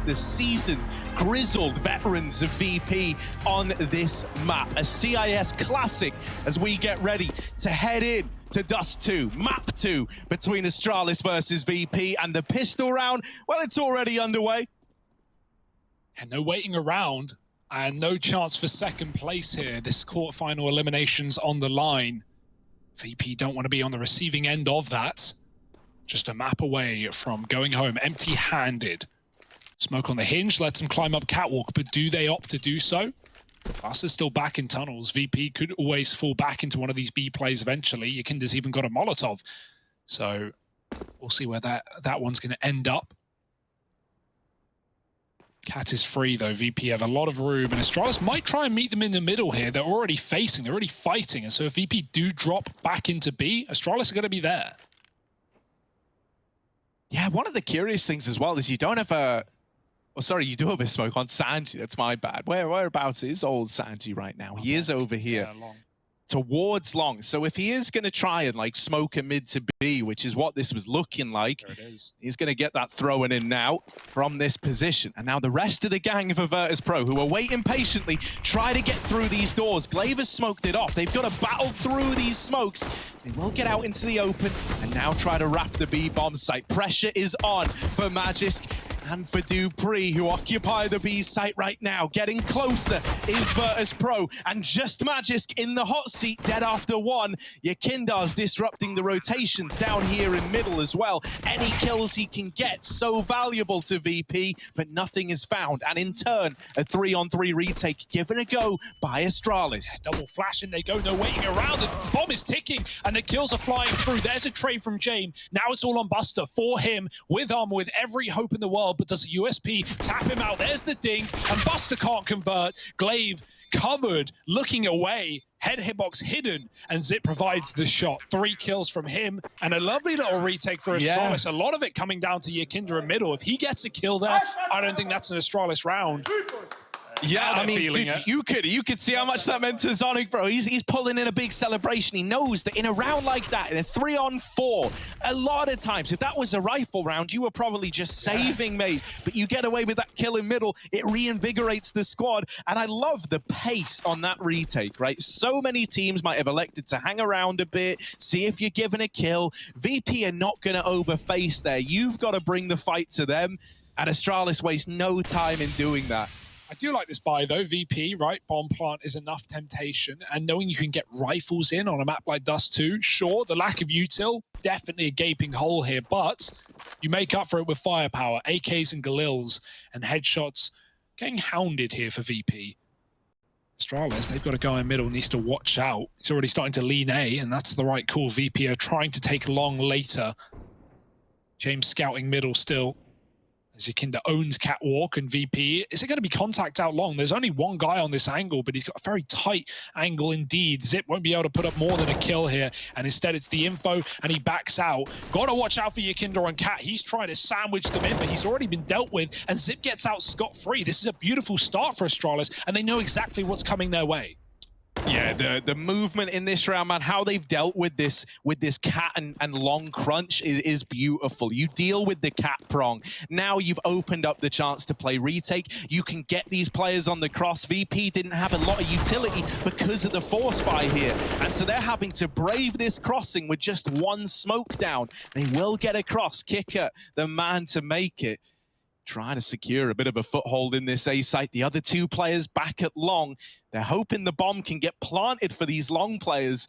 the seasoned, grizzled veterans of VP on this map. A CIS classic as we get ready to head in to Dust2, map 2 between Astralis versus VP, and the pistol round, well, it's already underway. And no waiting around, and no chance for second place here. This quarterfinal elimination's on the line. VP don't want to be on the receiving end of that. Just a map away from going home empty-handed. Smoke on the hinge lets them climb up catwalk, but do they opt to do so? Buster's still back in tunnels. VP could always fall back into one of these B plays eventually. Yakinda's even got a Molotov. So we'll see where that one's going to end up. Cat is free though. VP have a lot of room, and Astralis might try and meet them in the middle here. They're already facing, they're already fighting, and so if VP do drop back into B, Astralis are going to be there. Yeah, one of the curious things as well is you don't have a... Oh, sorry, you do have a smoke on Sanji. That's my bad. Whereabouts is old Sanji right now? He is over here. Yeah, long. Towards long. So if he is going to try and like smoke a mid to B, which is what this was looking like, There it is. he's going to get that thrown in now from this position. And now the rest of the gang of Virtus.pro, who are waiting patiently, try to get through these doors. Glaive has smoked it off. They've got to battle through these smokes. They will get out into the open and now try to wrap the B bomb site. Pressure is on for Magisk and for Dupree, who occupy the B site right now. Getting closer is Virtus.pro, and just Magisk in the hot seat, dead after one. Yakinda's disrupting the rotations down here in middle as well. Any kills he can get, so valuable to VP, but nothing is found. And in turn, a 3-on-3 retake given a go by Astralis. Double flash and they go, no waiting around. The bomb is ticking and the kills are flying through. There's a trade from James. Now it's all on Buster for him with armor, with every hope in the world. But does a USP tap him out? There's the ding, and Buster can't convert. Glaive covered, looking away. Head hitbox hidden, and Zip provides the shot. 3 kills from him, and a lovely little retake for Astralis. A lot of it coming down to Yakinda in middle. If he gets a kill there, I don't think that's an Astralis round. Yeah, I mean, dude, you could see how much that meant to Zonic, bro. He's pulling in a big celebration. He knows that in a round like that, in a 3-on-4, a lot of times, if that was a rifle round, you were probably just saving, mate. But you get away with that kill in middle, it reinvigorates the squad. And I love the pace on that retake, right? So many teams might have elected to hang around a bit, see if you're given a kill. VP are not going to overface there. You've got to bring the fight to them. And Astralis wastes no time in doing that. I do like this buy though, VP, right? Bomb plant is enough temptation, and knowing you can get rifles in on a map like Dust2, sure, the lack of util, definitely a gaping hole here, but you make up for it with firepower, AKs and Galils, and headshots getting hounded here for VP. Astralis, they've got a guy in middle, needs to watch out. He's already starting to lean A, and that's the right call. VP are trying to take long later. James scouting middle still. Yakinda owns catwalk, and VP, is it going to be contact out long? There's only one guy on this angle, but he's got a very tight angle indeed. Zip won't be able to put up more than a kill here, and instead it's the info, and he backs out. Got to watch out for Yakinda on Cat. He's trying to sandwich them in, but he's already been dealt with, and Zip gets out scot-free. This is a beautiful start for Astralis, and they know exactly what's coming their way. Yeah, the movement in this round, man, how they've dealt with this cat and long crunch is beautiful. You deal with the cat prong. Now you've opened up the chance to play retake. You can get these players on the cross. VP didn't have a lot of utility because of the force buy here. And so they're having to brave this crossing with just one smoke down. They will get across. Kicker, the man to make it. Trying to secure a bit of a foothold in this A site. The other 2 players back at long. They're hoping the bomb can get planted for these long players,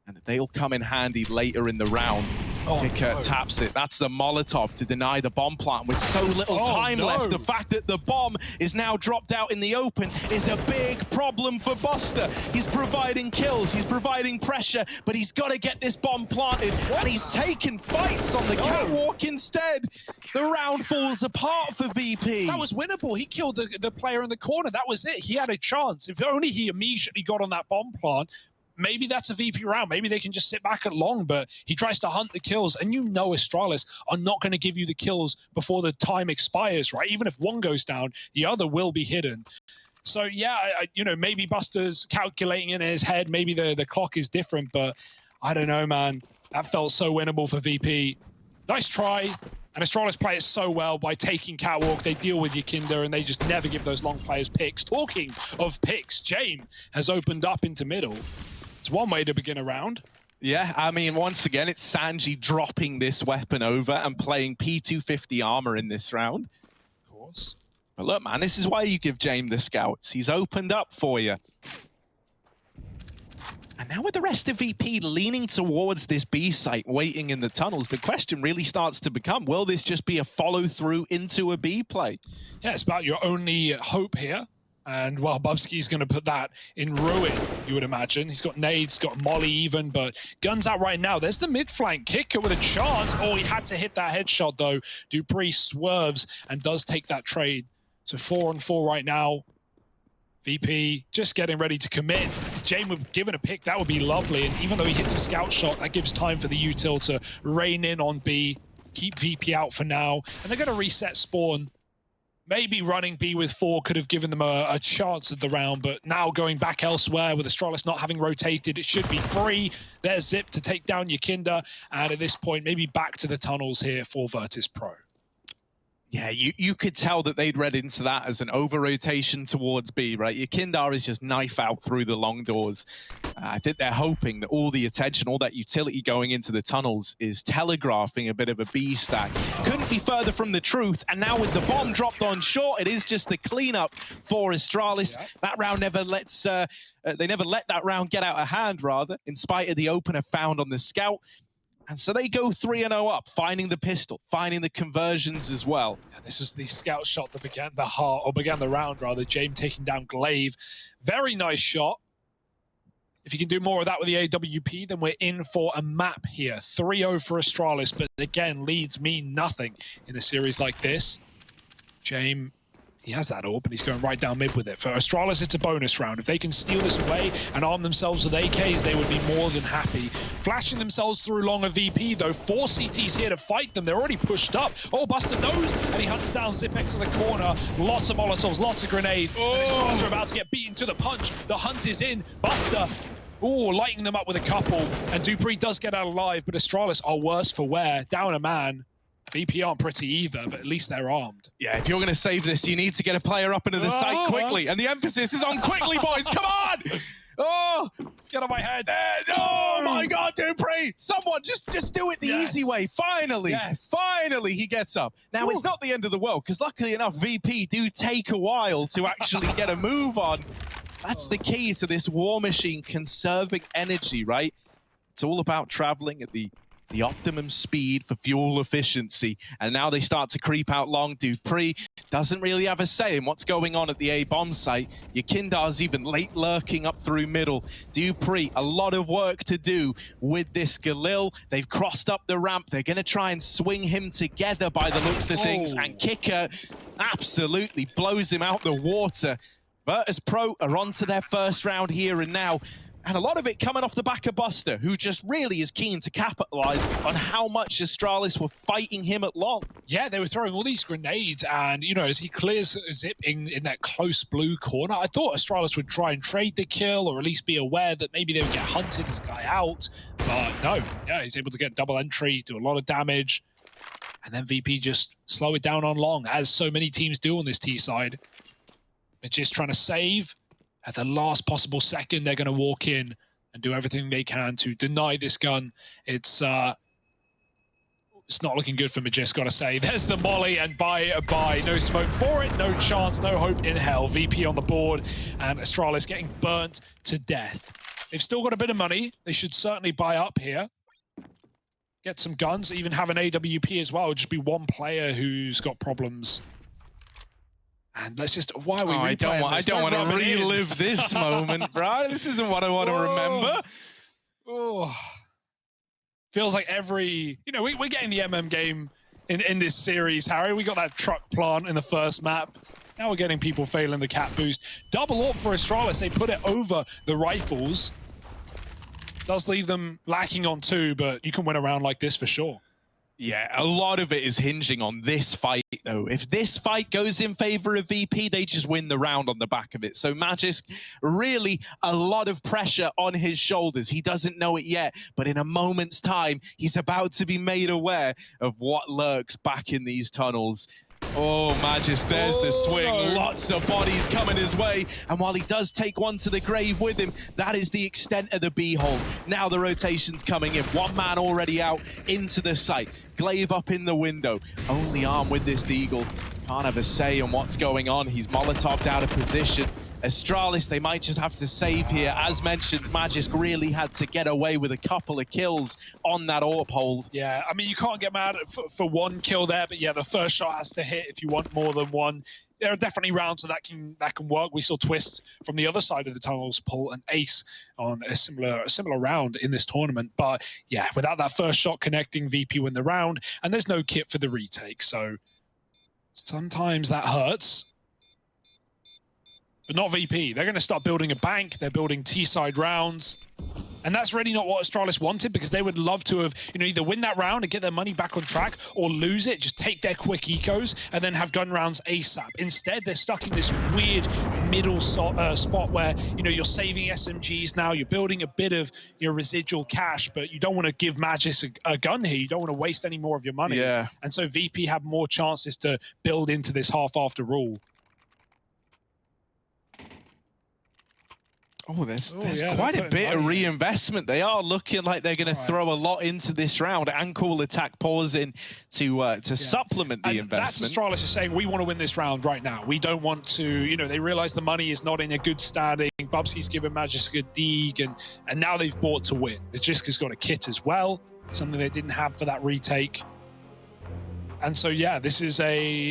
and they'll come in handy later in the round. Kicker taps it. That's the Molotov to deny the bomb plant with so little time left. The fact that the bomb is now dropped out in the open is a big problem for Buster. He's providing kills, he's providing pressure, but he's got to get this bomb planted, and he's taking fights on the catwalk instead. The round falls apart for VP. That was winnable. He killed the player in the corner. That was it. He had a chance. If only he immediately got on that bomb plant, maybe that's a VP round. Maybe they can just sit back at long, but he tries to hunt the kills. And you know Astralis are not going to give you the kills before the time expires, right? Even if one goes down, the other will be hidden. So yeah, you know, maybe Buster's calculating in his head. Maybe the clock is different, but I don't know, man. That felt so winnable for VP. Nice try. And Astralis play it so well by taking Catwalk. They deal with Yakinda, and they just never give those long players picks. Talking of picks, James has opened up into middle. It's one way to begin a round. Yeah, I mean, once again, it's Sanji dropping this weapon over and playing P250 armor in this round. Of course. But look, man, this is why you give James the scouts. He's opened up for you. And now with the rest of VP leaning towards this B site, waiting in the tunnels, the question really starts to become, will this just be a follow-through into a B play? Yeah, it's about your only hope here. And, well, Bubsky's going to put that in ruin, you would imagine. He's got nades, got Molly even, but guns out right now. There's the mid-flank kicker with a chance. Oh, he had to hit that headshot, though. Dupree swerves and does take that trade. So 4-on-4 right now. VP just getting ready to commit. Jane would give it a pick. That would be lovely. And even though he hits a scout shot, that gives time for the util to rein in on B, keep VP out for now. And they're going to reset spawn. Maybe running B with 4 could have given them a chance at the round, but now going back elsewhere with Astralis not having rotated, it should be free. There's Zip to take down Yakinda, and at this point, maybe back to the tunnels here for Virtus.pro. Yeah, you could tell that they'd read into that as an over-rotation towards B, right? Yakinda is just knife out through the long doors. I think they're hoping that all the attention, all that utility going into the tunnels is telegraphing a bit of a B stack. Couldn't be further from the truth, and now with the bomb dropped on short, it is just the cleanup for Astralis. Yep. That round never lets... they never let that round get out of hand, rather, in spite of the opener found on the scout. And so they go 3-0 up, finding the pistol, finding the conversions as well. Yeah, this is the scout shot that began the round, rather. James taking down Glaive. Very nice shot. If you can do more of that with the AWP, then we're in for a map here. 3-0 for Astralis, but again, leads mean nothing in a series like this. James, he has that AWP, and he's going right down mid with it. For Astralis, it's a bonus round. If they can steal this away and arm themselves with AKs, they would be more than happy. Flashing themselves through long of VP, though. 4 CTs here to fight them. They're already pushed up. Oh, Buster knows, and he hunts down Zipex to the corner. Lots of Molotovs, lots of grenades. Oh, Astralis are about to get beaten to the punch. The hunt is in. Buster, lighting them up with a couple. And Dupree does get out alive, but Astralis are worse for wear. Down a man. VP aren't pretty either, but at least they're armed. Yeah, if you're going to save this, you need to get a player up into the site quickly. And the emphasis is on quickly, boys. Come on! Oh, get on my head. Oh my God, Dupree! Someone just do it the easy way. Finally, finally he gets up. Now, it's not the end of the world, because luckily enough, VP do take a while to actually get a move on. That's the key to this war machine, conserving energy, right? It's all about traveling at the optimum speed for fuel efficiency. And now they start to creep out long. Dupree doesn't really have a say in what's going on at the A-bomb site. Yakinda's even late lurking up through middle. Dupree, a lot of work to do with this Galil. They've crossed up the ramp. They're going to try and swing him together by the looks of things. And Kicker absolutely blows him out the water. Virtus.pro are on to their first round here and now. And a lot of it coming off the back of Buster, who just really is keen to capitalize on how much Astralis were fighting him at long. Yeah, they were throwing all these grenades, and, you know, as he clears Zip in that close blue corner, I thought Astralis would try and trade the kill, or at least be aware that maybe they would get hunted as a guy out. But no, yeah, he's able to get double entry, do a lot of damage, and then VP just slow it down on long, as so many teams do on this T side. They're just trying to save. At the last possible second, they're going to walk in and do everything they can to deny this gun. It's not looking good for Magis, gotta say. There's the molly, and bye. No smoke for it, no chance, no hope in hell. VP on the board, and Astralis getting burnt to death. They've still got a bit of money. They should certainly buy up here. Get some guns, even have an AWP as well. Just be one player who's got problems. And let's just, why are we I don't want to relive this moment, bro. This isn't what I want to remember. Oh. Feels like every, you know, we're getting the MM game in this series, Harry. We got that truck plant in the first map. Now we're getting people failing the cat boost. Double AWP for Astralis. They put it over the rifles. Does leave them lacking on 2, but you can win a round like this for sure. Yeah, a lot of it is hinging on this fight, though. If this fight goes in favor of VP, they just win the round on the back of it. So Magisk, really a lot of pressure on his shoulders. He doesn't know it yet, but in a moment's time, he's about to be made aware of what lurks back in these tunnels. Oh, Magisk, there's the swing. No. Lots of bodies coming his way. And while he does take one to the grave with him, that is the extent of the B-hole. Now the rotation's coming in. One man already out into the site. Glaive up in the window. Only armed with this Deagle. Can't have a say on what's going on. He's Molotov'd out of position. Astralis, they might just have to save here. As mentioned, Magisk really had to get away with a couple of kills on that AWP hold. Yeah, I mean, you can't get mad for one kill there, but yeah, the first shot has to hit if you want more than one. There are definitely rounds that can work. We saw Twist from the other side of the tunnels pull an ace on a similar round in this tournament. But yeah, without that first shot connecting, VP win the round, and there's no kit for the retake. So sometimes that hurts. But not VP. They're going to start building a bank. They're building T-side rounds. And that's really not what Astralis wanted, because they would love to have, either win that round and get their money back on track, or lose it, just take their quick ecos, and then have gun rounds ASAP. Instead, they're stuck in this weird middle spot where, you're saving SMGs now, you're building a bit of your residual cash, but you don't want to give Magisk a gun here. You don't want to waste any more of your money. Yeah. And so VP have more chances to build into this half after rule. Oh, there's quite a bit of reinvestment. They are looking like they're going to throw a lot into this round, and Cool Attack pausing to supplement the investment. That's Astralis is saying, we want to win this round right now. We don't want to, they realize the money is not in a good standing. Bubsky's given Magisk a dig, and now they've bought to win. Magisk got a kit as well, something they didn't have for that retake. And so, yeah, this is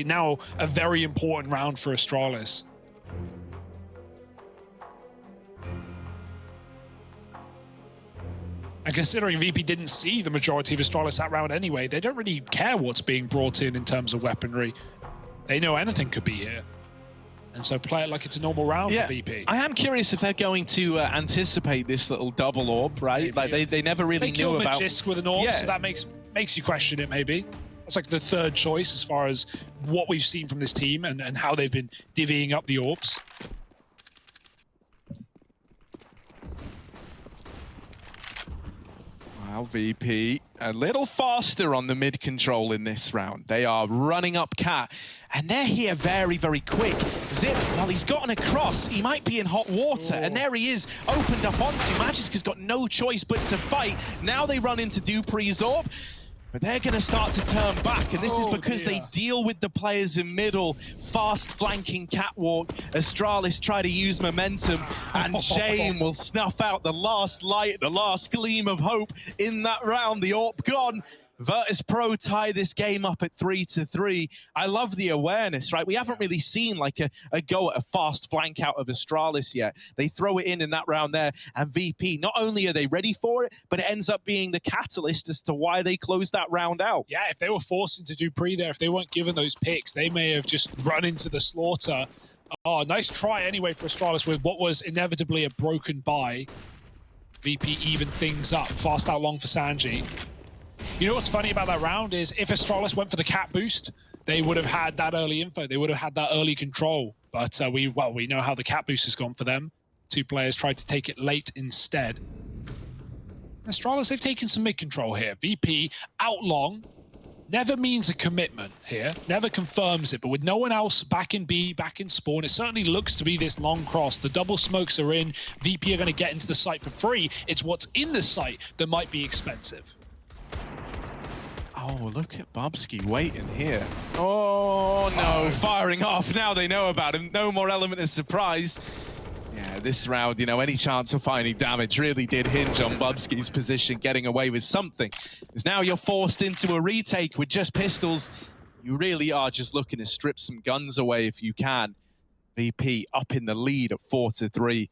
now a very important round for Astralis. And considering VP didn't see the majority of Astralis that round anyway, they don't really care what's being brought in terms of weaponry. They know anything could be here. And so play it like it's a normal round for VP. I am curious if they're going to anticipate this little double orb, right? Like they never really knew about... They Magisk with an orb, so that makes you question it, maybe. That's like the third choice as far as what we've seen from this team and how they've been divvying up the orbs. Well, VP a little faster on the mid control in this round. They are running up Cat, and they're here very, very quick. Zip, while he's gotten across, he might be in hot water, and there he is, opened up onto. Magisk has got no choice but to fight. Now they run into Dupree's orb, but they're going to start to turn back, and this is because they deal with the players in middle. Fast flanking catwalk. Astralis try to use momentum, and Shane will snuff out the last light, the last gleam of hope in that round. The AWP gone. Virtus.pro tie this game up at 3-3. I love the awareness, right? We haven't really seen like a go at a fast flank out of Astralis yet. They throw it in that round there, and VP, not only are they ready for it, but it ends up being the catalyst as to why they closed that round out. Yeah, if they were forced into Dupree there, if they weren't given those picks, they may have just run into the slaughter. Oh, nice try anyway for Astralis with what was inevitably a broken buy. VP even things up. Fast out long for Sanji. You know what's funny about that round is if Astralis went for the cat boost, they would have had that early info. They would have had that early control. But we know how the cat boost has gone for them. Two players tried to take it late instead. Astralis, they've taken some mid control here. VP out long never means a commitment here, never confirms it. But with no one else back in B, back in spawn, it certainly looks to be this long cross. The double smokes are in. VP are going to get into the site for free. It's what's in the site that might be expensive. Oh, look at Bubsky waiting here. Oh, no, firing off. Now they know about him. No more element of surprise. Yeah, this round, any chance of finding damage really did hinge on Bubsky's position, getting away with something. Because now you're forced into a retake with just pistols. You really are just looking to strip some guns away if you can. VP up in the lead at 4-3.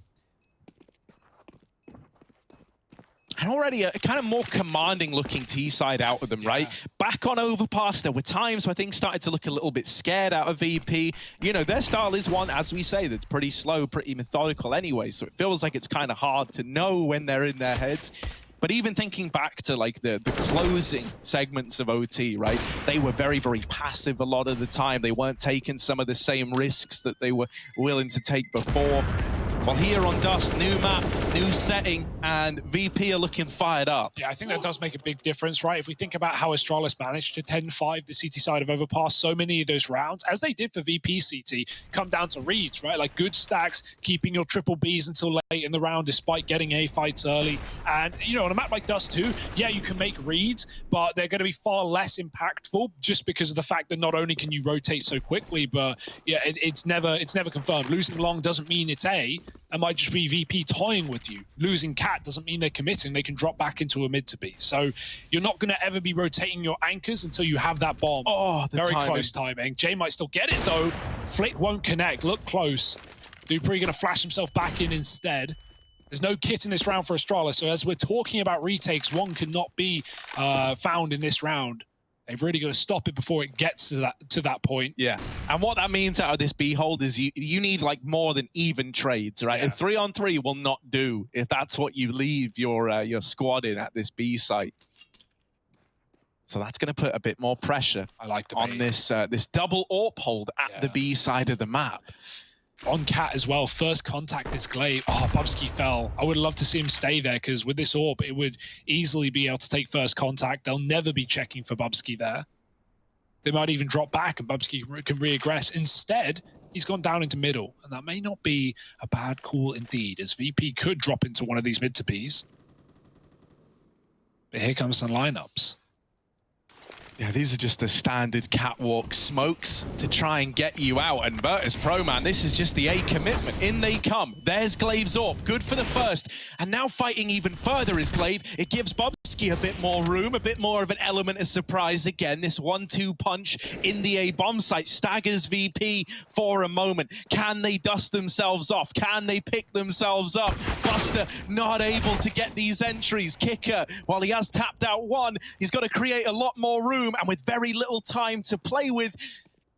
And already a kind of more commanding looking T-side out of them, right? Back on overpass, there were times where things started to look a little bit scared out of VP. Their style is one, as we say, that's pretty slow, pretty methodical anyway. So it feels like it's kind of hard to know when they're in their heads. But even thinking back to like the closing segments of OT, right? They were very, very passive a lot of the time. They weren't taking some of the same risks that they were willing to take before. Well, here on Dust, new map, new setting, and VP are looking fired up. Yeah, I think that does make a big difference, right? If we think about how Astralis managed to 10-5 the CT side of Overpass so many of those rounds, as they did for VP CT, come down to reads, right? Like good stacks, keeping your triple Bs until late in the round despite getting A fights early. And, you know, on a map like Dust2, yeah, you can make reads, but they're going to be far less impactful just because of the fact that not only can you rotate so quickly, but yeah, it's never confirmed. Losing long doesn't mean it's A. It might just be VP toying with you. Losing Cat doesn't mean they're committing. They can drop back into a mid to B. So you're not going to ever be rotating your anchors until you have that bomb. Oh, the very timing. close timing. Jay might still get it though. Flick won't connect. Look close. Dupree going to flash himself back in instead. There's no kit in this round for Astralis. So as we're talking about retakes, one cannot be found in this round. They've really got to stop it before it gets to that point. Yeah, and what that means out of this B hold is you need like more than even trades, right? Yeah. And 3-on-3 will not do if that's what you leave your squad in at this B site. So that's going to put a bit more pressure on this this double AWP hold at the B side of the map. On Cat as well, first contact is Glaive. Oh, Bubsky fell. I would love to see him stay there because with this AWP, it would easily be able to take first contact. They'll never be checking for Bubsky there. They might even drop back and Bubsky can re-aggress. Instead, he's gone down into middle, and that may not be a bad call indeed, as VP could drop into one of these mid to Bs. But here comes some lineups. Yeah, these are just the standard catwalk smokes to try and get you out. And Virtus.pro, man, this is just the A commitment. In they come. There's Glaive's AWP. Good for the first. And now fighting even further is Glaive. It gives Bubsky a bit more room, a bit more of an element of surprise. Again, this 1-2 punch in the A bomb site staggers VP for a moment. Can they dust themselves off? Can they pick themselves up? Buster not able to get these entries. Kicker, while he has tapped out one, he's got to create a lot more room. And with very little time to play with,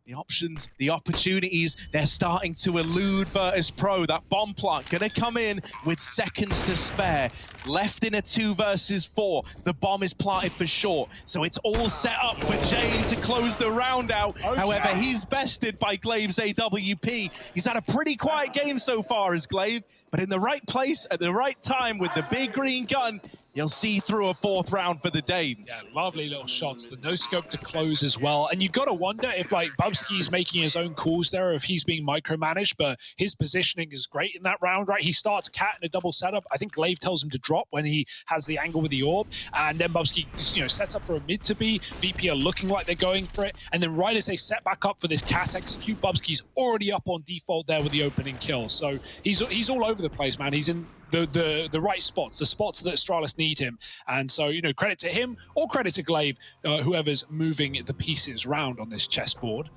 the options, the opportunities, they're starting to elude Virtus.pro. That bomb plant gonna come in with seconds to spare. Left in a 2 versus 4. The bomb is planted for short. So it's all set up for Jane to close the round out. Okay. However, he's bested by Glaive's AWP. He's had a pretty quiet game so far as Glaive, but in the right place at the right time with the big green gun, you'll see through a 4th round for the Danes. Yeah, lovely little shots. The no scope to close as well. And you've got to wonder if like Bubsky's making his own calls there, or if he's being micromanaged, but his positioning is great in that round, right? He starts Cat in a double setup. I think Glaive tells him to drop when he has the angle with the AWP. And then Bubsky, you know, sets up for a mid to B. VP are looking like they're going for it. And then right as they set back up for this Cat execute, Bubsky's already up on default there with the opening kill. So he's all over the place, man. He's in the right spots, the spots that Astralis need him. And so, you know, credit to him or credit to Glaive, whoever's moving the pieces round on this chessboard.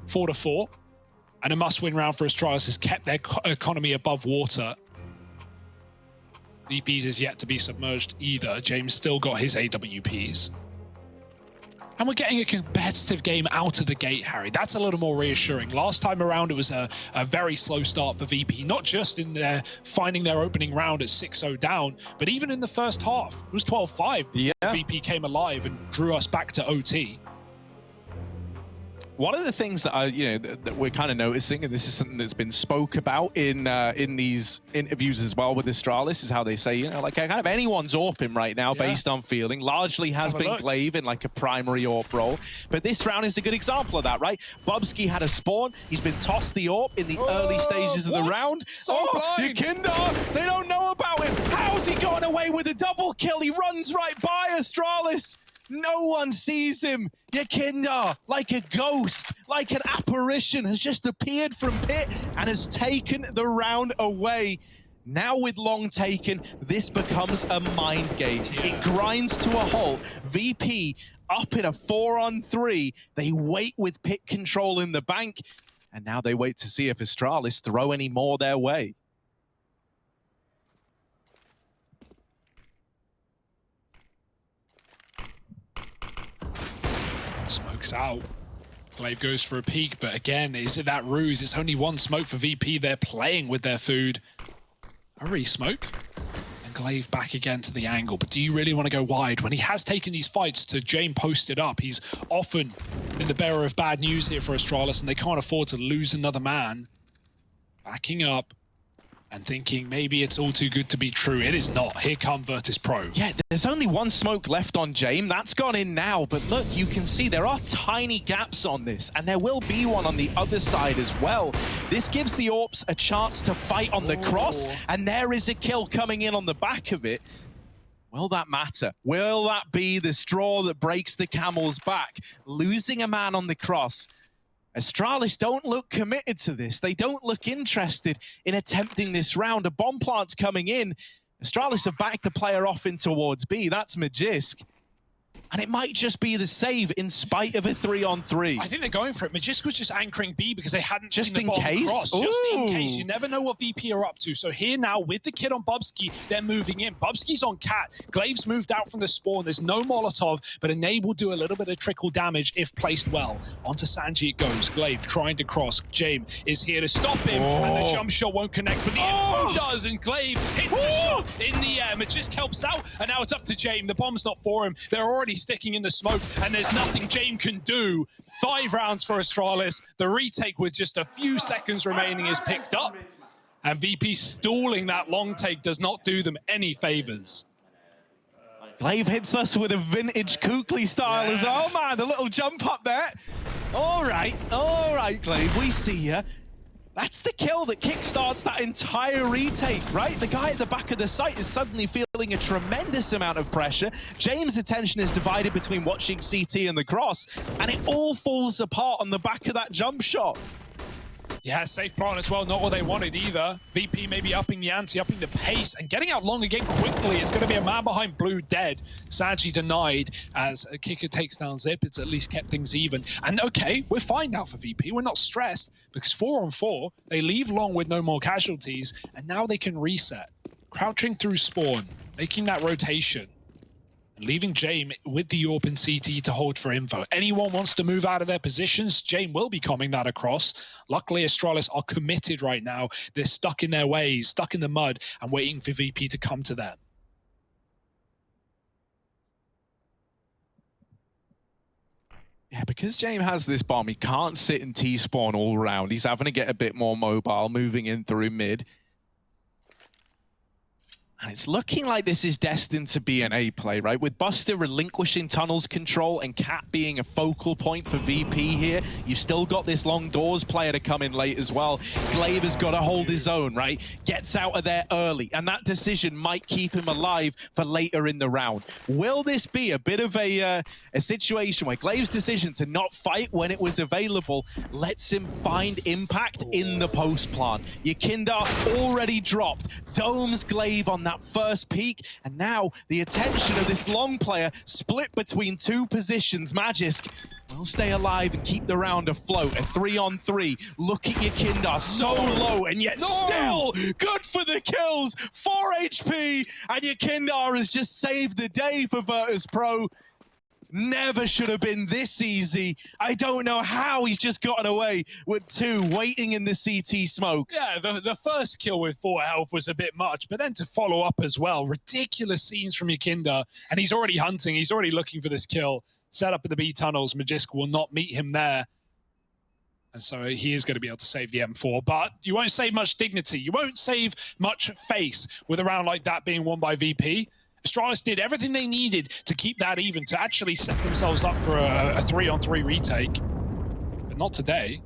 4-4. And a must-win round for Astralis has kept their economy above water. VP's is yet to be submerged either. James still got his AWPs. And we're getting a competitive game out of the gate, Harry. That's a little more reassuring. Last time around, it was a very slow start for VP, not just in their finding their opening round at 6-0 down, but even in the first half. It was 12-5. Yeah. VP came alive and drew us back to OT. One of the things that that we're kind of noticing, and this is something that's been spoke about in these interviews as well with Astralis, is how they say, you know, like kind of anyone's AWPing right now based on feeling. Largely has been Glaive in like a primary AWP role, but this round is a good example of that, right? Bubsky had a spawn. He's been tossed the AWP in the early stages of the round. So blind. Yakinda, they don't know about him. How's he gotten away with a double kill? He runs right by Astralis. No one sees him. Yakinda, like a ghost, like an apparition, has just appeared from pit and has taken the round away. Now with long taken, this becomes a mind game. It grinds to a halt. VP up in a 4-on-3. They wait with pit control in the bank, and now they wait to see if Astralis throw any more their way. Smokes out. Glaive goes for a peek, but again, is it that ruse? It's only one smoke for VP. They're playing with their food. A re-smoke. And Glaive back again to the angle, but do you really want to go wide? When he has taken these fights to Jame posted up, he's often been the bearer of bad news here for Astralis, and they can't afford to lose another man. Backing up and thinking maybe it's all too good to be true. It is not. Here come Virtus.pro. Yeah, there's only one smoke left on Jame. That's gone in now, but look, you can see there are tiny gaps on this, and there will be one on the other side as well. This gives the AWPs a chance to fight on the cross, and there is a kill coming in on the back of it. Will that matter? Will that be the straw that breaks the camel's back? Losing a man on the cross. Astralis don't look committed to this. They don't look interested in attempting this round. A bomb plant's coming in. Astralis have backed the player off in towards B. That's Magisk. And it might just be the save in spite of a 3-on-3. I think they're going for it. Magisk was just anchoring B because they hadn't just seen the bomb cross. Ooh. Just in case. You never know what VP are up to. So here now, with the kid on Bubsky, they're moving in. Bubsky's on Cat. Glaive's moved out from the spawn. There's no Molotov, but Enable will do a little bit of trickle damage if placed well. Onto Sanji it goes. Glaive trying to cross. Jame is here to stop him, and the jump shot won't connect, but the info does, and Glaive hits the shot in the air. Magisk helps out, and now it's up to Jame. The bomb's not for him. They're already sticking in the smoke, and there's nothing Jame can do. 5 rounds for Astralis. The retake with just a few seconds remaining is picked up, and VP stalling that long take does not do them any favors. Glaive hits us with a vintage Kukli style as well. Oh man, the little jump up there. All right, Glaive, we see ya. That's the kill that kickstarts that entire retake, right? The guy at the back of the site is suddenly feeling a tremendous amount of pressure. James' attention is divided between watching CT and the cross, and it all falls apart on the back of that jump shot. Yeah, safe plant as well, not what they wanted either. VP maybe upping the ante, upping the pace, and getting out long again quickly. It's going to be a man behind blue dead. Sanji denied as a kicker takes down Zip. It's at least kept things even. And okay, we're fine now for VP. We're not stressed because 4-on-4, they leave long with no more casualties, and now they can reset. Crouching through spawn, making that rotation. Leaving Jame with the AWP and CT to hold for info. Anyone wants to move out of their positions, Jame will be coming that across. Luckily, Astralis are committed right now. They're stuck in their ways, stuck in the mud, and waiting for VP to come to them. Yeah, because Jame has this bomb, he can't sit and T-spawn all around. He's having to get a bit more mobile, moving in through mid. And it's looking like this is destined to be an A play, right? With Buster relinquishing tunnels control and Cat being a focal point for VP here, you've still got this long doors player to come in late as well. Glaive has got to hold his own, right? Gets out of there early, and that decision might keep him alive for later in the round. Will this be a bit of a situation where Glaive's decision to not fight when it was available lets him find impact in the post plant? Yakindar already dropped. Domes Glaive on that first peak, and now the attention of this long player split between two positions. Magisk will stay alive and keep the round afloat. A 3-on-3. Look at Yakindar, so low, and yet still good for the kills. 4 HP, and Yakindar has just saved the day for Virtus.pro. Never should have been this easy. I don't know how he's just gotten away with 2 waiting in the CT smoke. Yeah, the first kill with 4 health was a bit much, but then to follow up as well, ridiculous scenes from Yakindar, and he's already hunting, he's already looking for this kill. Set up in the B tunnels, Magisk will not meet him there. And so he is going to be able to save the M4, but you won't save much dignity. You won't save much face with a round like that being won by VP. Astralis did everything they needed to keep that even, to actually set themselves up for a 3-on-3 retake. But not today.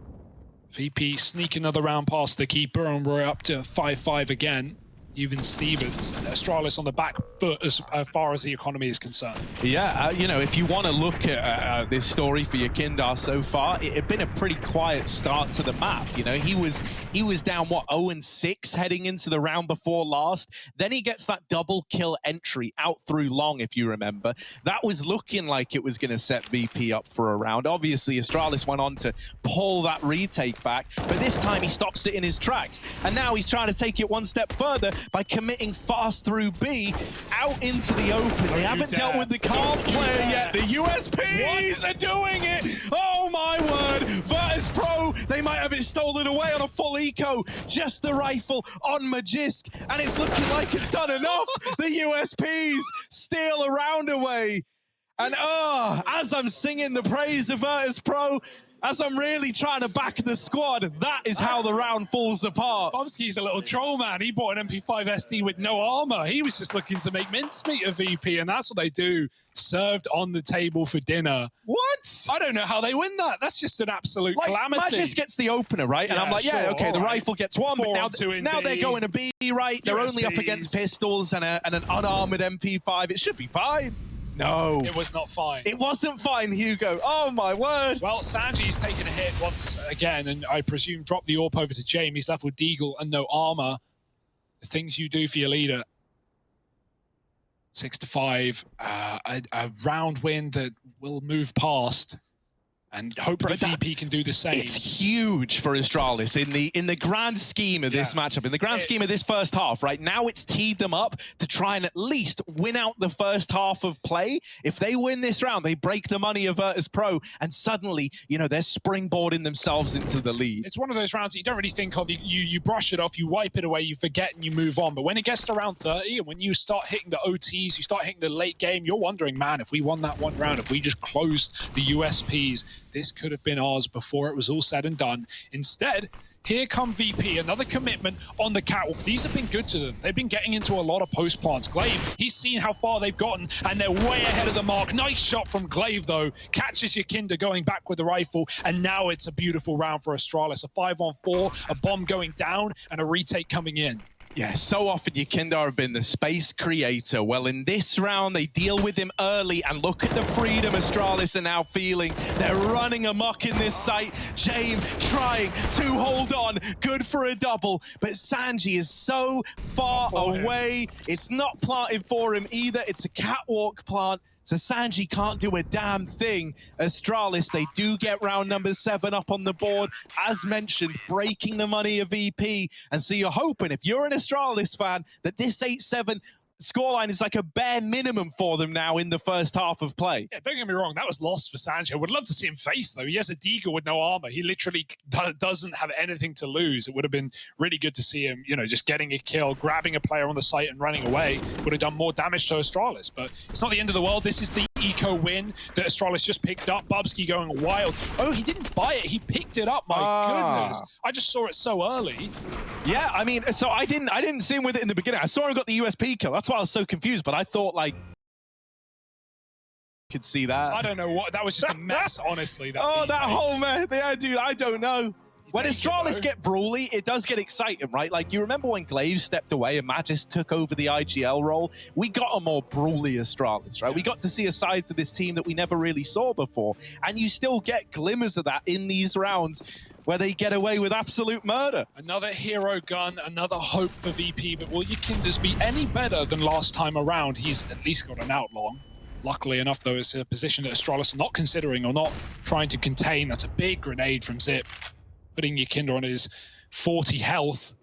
VP sneak another round past the keeper, and we're up to 5-5 again. Even Stevens and Astralis on the back foot as far as the economy is concerned. Yeah, you know, if you want to look at this story for Yakindar so far, it had been a pretty quiet start to the map. You know, he was down, what, 0-6 heading into the round before last. Then he gets that double kill entry out through long, if you remember. That was looking like it was going to set VP up for a round. Obviously, Astralis went on to pull that retake back, but this time he stops it in his tracks. And now he's trying to take it one step further. by committing fast through B out into the open. They haven't dealt with the calm player yet. The USPs are doing it. Oh my word. Virtus.pro, they might have it stolen away on a full eco. Just the rifle on Magisk, and it's looking like it's done enough. The USPs steal a round away. And as I'm singing the praise of Virtus.pro, as I'm really trying to back the squad, that is how the round falls apart. Bobsky's a little troll, man. He bought an MP5 SD with no armor. He was just looking to make mincemeat of VP, and that's what they do. Served on the table for dinner. What? I don't know how they win that. That's just an absolute calamity. Magisk gets the opener, right? And I'm like, yeah, okay, the rifle gets one, but now they're going to B, right? They're only up against pistols and an unarmored MP5. It should be fine. No. It was not fine. It wasn't fine, Hugo. Oh, my word. Well, Sanji's taken a hit once again, and I presume dropped the AWP over to Jaime. He's left with Deagle and no armor. The things you do for your leader. 6-5. A round win that will move past. And hope that VP can do the same. It's huge for Astralis in the grand scheme of this matchup, in the grand scheme of this first half, right? Now it's teed them up to try and at least win out the first half of play. If they win this round, they break the money of Virtus.pro, and suddenly, you know, they're springboarding themselves into the lead. It's one of those rounds that you don't really think of. You brush it off, you wipe it away, you forget, and you move on. But when it gets to round 30, and when you start hitting the OTs, you start hitting the late game, you're wondering, man, if we won that one round, if we just closed the USPs, this could have been ours before it was all said and done. Instead, here come VP, another commitment on the catwalk. These have been good to them. They've been getting into a lot of post plants. Glaive, he's seen how far they've gotten, and they're way ahead of the mark. Nice shot from Glaive, though. Catches your Kinder going back with the rifle, and now it's a beautiful round for Astralis. A 5-on-4, a bomb going down, and a retake coming in. Yeah, so often Yekindar have been the space creator. Well, in this round, they deal with him early, and look at the freedom Astralis are now feeling. They're running amok in this site. Jaime trying to hold on. Good for a double, but Sanji is so far away. It's not planted for him either. It's a catwalk plant. So Sanji can't do a damn thing. Astralis, they do get round number 7 up on the board. As mentioned, breaking the money of VP. And so you're hoping, if you're an Astralis fan, that this 8-7 scoreline is like a bare minimum for them now in the first half of play. Yeah, don't get me wrong, that was lost for Sanji. I would love to see him face, though. He has a Deagle with no armor. He literally doesn't have anything to lose. It would have been really good to see him, you know, just getting a kill, grabbing a player on the site and running away. Would have done more damage to Astralis, but it's not the end of the world. This is the eco win that Astralis just picked up. Bubsky going wild. Oh, he didn't buy it. He picked it up. My goodness. I just saw it so early. Yeah, I mean, so I didn't see him with it in the beginning. I saw him got the USP kill. That's why I was so confused, but I thought, like, could see that. I don't know what, that was just a mess, honestly. That whole mess. Yeah, dude, I don't know. When Astralis get brawly, it does get exciting, right? Like, you remember when Glaive stepped away and Magisk took over the IGL role? We got a more brawly Astralis, right? We got to see a side to this team that we never really saw before. And you still get glimmers of that in these rounds where they get away with absolute murder. Another hero gun, another hope for VP, but will your Kinders be any better than last time around? He's at least got an outlaw. Luckily enough, though, it's a position that Astralis are not considering or not trying to contain. That's a big grenade from Zip, putting your Kinder on his 40 health.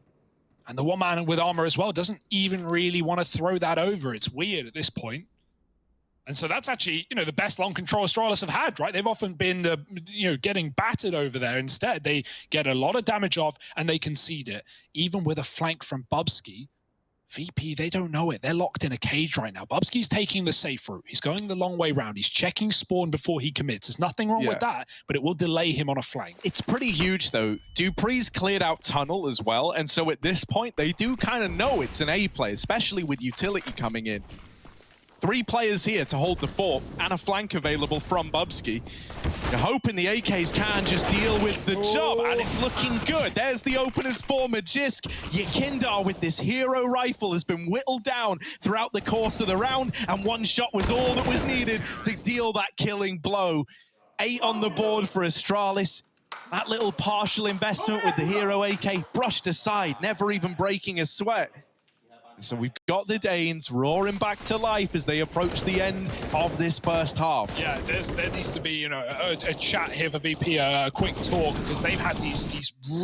And the one man with armor as well doesn't even really want to throw that over. It's weird at this point. And so that's actually, you know, the best long control Astralis have had, right? They've often been, getting battered over there. Instead, they get a lot of damage off and they concede it. Even with a flank from Bubsky, VP, they don't know it. They're locked in a cage right now. Bubsky's taking the safe route. He's going the long way round. He's checking spawn before he commits. There's nothing wrong with that, but it will delay him on a flank. It's pretty huge, though. Dupree's cleared out tunnel as well, and so at this point, they do kind of know it's an A play, especially with utility coming in. 3 players here to hold the fort, and a flank available from Bubsky. You're hoping the AKs can just deal with the job, and it's looking good. There's the openers for Magisk. Yekindar with this hero rifle has been whittled down throughout the course of the round, and 1 shot was all that was needed to deal that killing blow. 8 on the board for Astralis. That little partial investment with the hero AK brushed aside, never even breaking a sweat. So we've got the Danes roaring back to life as they approach the end of this first half. Yeah, there needs to be, you know, a chat here for VP, a quick talk, because they've had these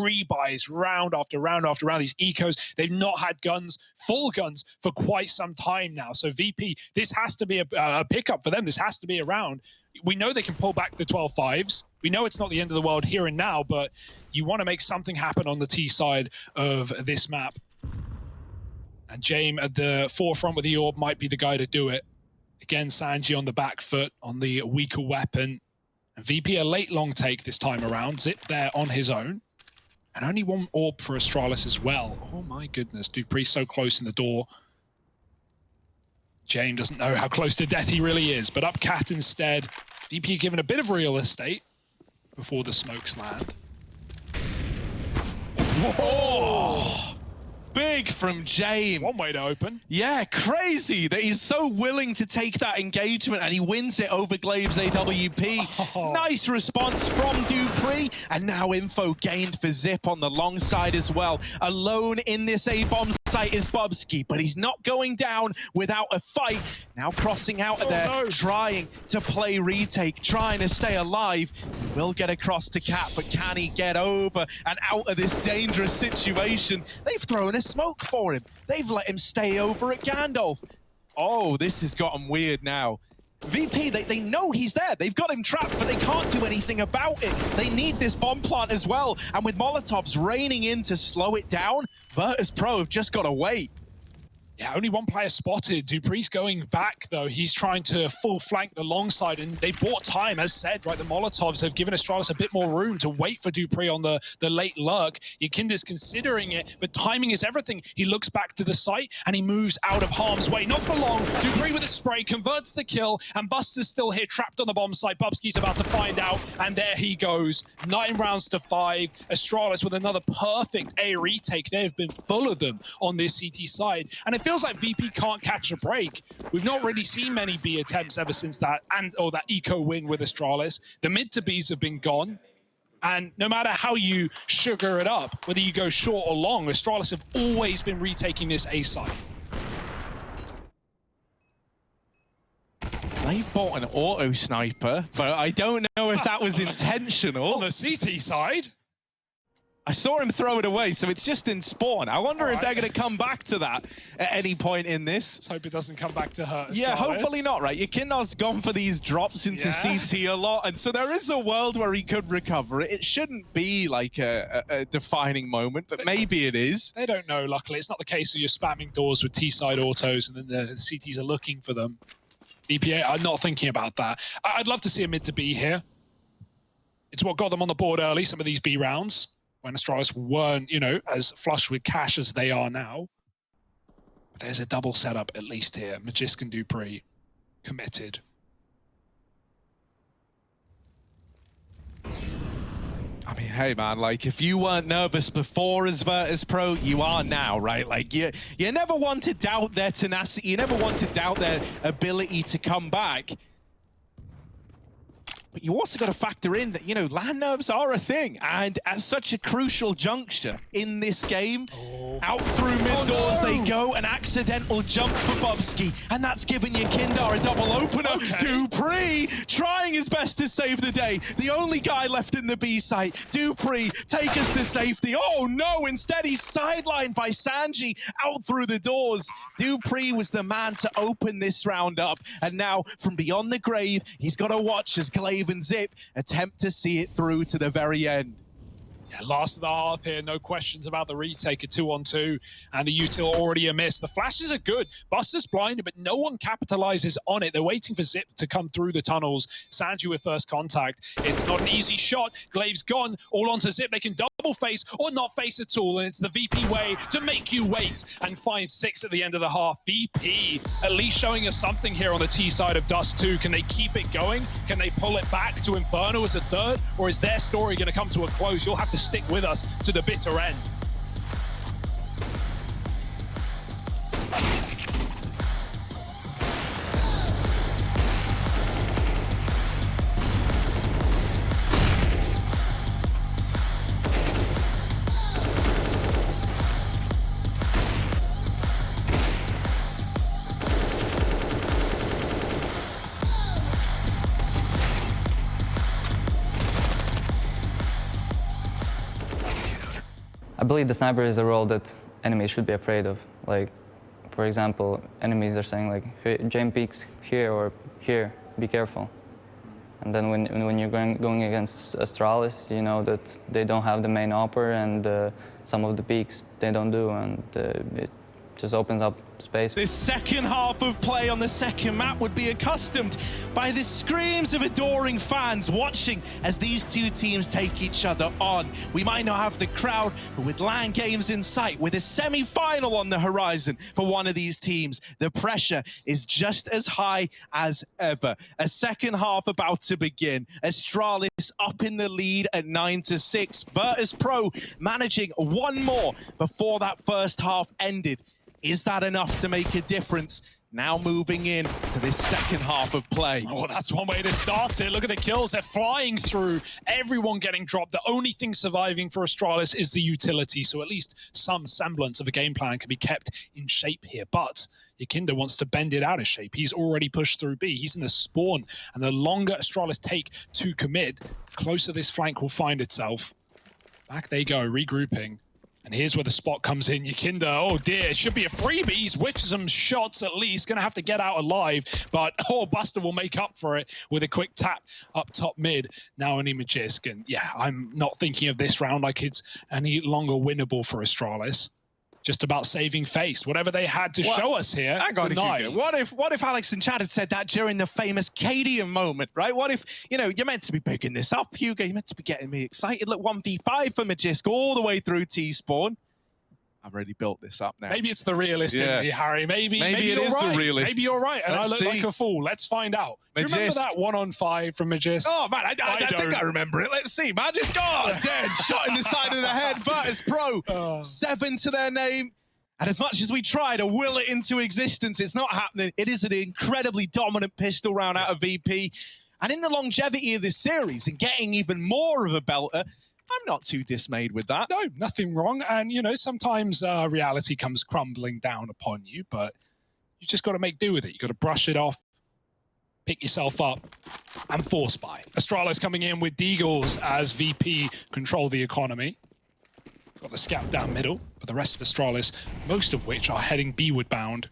rebuys round after round after round, these ecos. They've not had guns, full guns, for quite some time now. So VP, this has to be a pickup for them. This has to be a round. We know they can pull back the 12-5s. We know it's not the end of the world here and now, but you want to make something happen on the T side of this map. And James at the forefront with the orb might be the guy to do it. Again, Sanji on the back foot, on the weaker weapon. And VP a late long take this time around. Zip there on his own. And only one orb for Astralis as well. Oh my goodness, dupreeh so close in the door. James doesn't know how close to death he really is, but up Cat instead. VP given a bit of real estate before the smokes land. Whoa! Big from James. One way to open. Yeah, crazy that he's so willing to take that engagement and he wins it over Glaive's AWP. Oh. Nice response from dupreeh, and now info gained for Zip on the long side as well. Alone in this A-bomb site is Bubsky, but he's not going down without a fight. Now crossing out of there, trying to play retake, trying to stay alive. Will get across to Cat, but can he get over and out of this dangerous situation? They've thrown a smoke for him. They've let him stay over at Gandalf. Oh, this has gotten weird now. VP, they know he's there. They've got him trapped, but they can't do anything about it. They need this bomb plant as well. And with Molotovs raining in to slow it down, Virtus.pro have just got to wait. Yeah, only one player spotted. dupreeh's going back, though. He's trying to full flank the long side, and they bought time, as said, right? The Molotovs have given Astralis a bit more room to wait for dupreeh on the late lurk. Yakinda's considering it, but timing is everything. He looks back to the site, and he moves out of harm's way. Not for long. dupreeh with a spray converts the kill, and Buster's still here, trapped on the bomb site. Bubsky's about to find out, and there he goes. 9 rounds to 5. Astralis with another perfect A retake. They have been full of them on this CT side, and it feels like VP can't catch a break. We've not really seen many B attempts ever since that, or that eco win with Astralis. The mid to Bs have been gone, and no matter how you sugar it up, whether you go short or long, Astralis have always been retaking this A side. They've bought an auto sniper, but I don't know if that was intentional. On the CT side, I saw him throw it away, so it's just in spawn. I wonder if they're going to come back to that at any point in this. Let's hope it doesn't come back to hurt. Yeah, hopefully not, right? Yakinda's gone for these drops into CT a lot, and so there is a world where he could recover it. It shouldn't be like a defining moment, but maybe it is. They don't know, luckily. It's not the case where you're spamming doors with T-side autos and then the CTs are looking for them. EPA are not thinking about that. I'd love to see a mid to B here. It's what got them on the board early, some of these B rounds, when Astralis weren't, you know, as flush with cash as they are now. But there's a double setup at least here. Magisk and dupreeh committed. I mean, hey man, like if you weren't nervous before as Virtus.pro, you are now, right? Like you never want to doubt their tenacity, you never want to doubt their ability to come back. But you also got to factor in that, you know, land nerves are a thing. And at such a crucial juncture in this game, out through mid doors they go, an accidental jump for Bubsky. And that's given Yakinda a double opener. dupreeh trying his best to save the day. The only guy left in the B site. dupreeh, take us to safety. Oh no, instead he's sidelined by Sanji out through the doors. dupreeh was the man to open this round up. And now from beyond the grave, he's got to watch as Glaive and Zip attempt to see it through to the very end. Yeah, last of the half here, no questions about the retake, a 2-on-2, and the util already a miss. The flashes are good. Buster's blinded, but no one capitalizes on it. They're waiting for Zip to come through the tunnels. Sanji with first contact. It's not an easy shot. Glaive's gone, all onto Zip. They can double face or not face at all, and it's the VP way to make you wait and find 6 at the end of the half. VP at least showing us something here on the T side of Dust2. Can they keep it going? Can they pull it back to Inferno as a third? Or is their story going to come to a close? You'll have to stick with us to the bitter end. believe the sniper is a role that enemies should be afraid of. Like, for example, enemies are saying like, hey, James peeks here or here, be careful. And then when you're going against Astralis, you know that they don't have the main upper, and some of the peaks they don't do, and it just opens up space. This second half of play on the second map would be accustomed by the screams of adoring fans watching as these two teams take each other on. We might not have the crowd, but with LAN games in sight, with a semi-final on the horizon for one of these teams, the pressure is just as high as ever. A second half about to begin. Astralis up in the lead at 9-6. Virtus.pro managing one more before that first half ended. Is that enough to make a difference? Now moving in to this second half of play. Oh, that's one way to start it. Look at the kills. They're flying through. Everyone getting dropped. The only thing surviving for Astralis is the utility. So at least some semblance of a game plan can be kept in shape here. But Yakinda wants to bend it out of shape. He's already pushed through B. He's in the spawn. And the longer Astralis take to commit, closer this flank will find itself. Back they go, regrouping. And here's where the spot comes in. Yakinda, oh dear, it should be a freebie. He's whiffed some shots at least. Gonna have to get out alive. But, oh, Buster will make up for it with a quick tap up top mid. Now an Imagisk. And yeah, I'm not thinking of this round like it's any longer winnable for Astralis. Just about saving face. Whatever they had to show us here, denied. What if Alex and Chad had said that during the famous Cadian moment, right? What if, you know, you're meant to be picking this up, Hugo. You're meant to be getting me excited. Look, 1v5 for Magisk all the way through T-spawn. I've already built this up now. Maybe it's the realist in me, Harry. Maybe it is right. the realist. Maybe you're right, and Let's I look like a fool. Let's find out. Do you remember that 1-on-5 from Magisk? Oh, man, I think I remember it. Let's see. Magisk, dead. Shot in the side of the head. Virtus.pro, 7 to their name. And as much as we try to will it into existence, it's not happening. It is an incredibly dominant pistol round out of VP. And in the longevity of this series and getting even more of a belter, I'm not too dismayed with that. No, nothing wrong. And, you know, sometimes reality comes crumbling down upon you, but you just got to make do with it. You got to brush it off, pick yourself up, and force buy. Astralis coming in with Deagles as VP control the economy. Got the scout down middle, but the rest of Astralis, most of which are heading B-ward bound.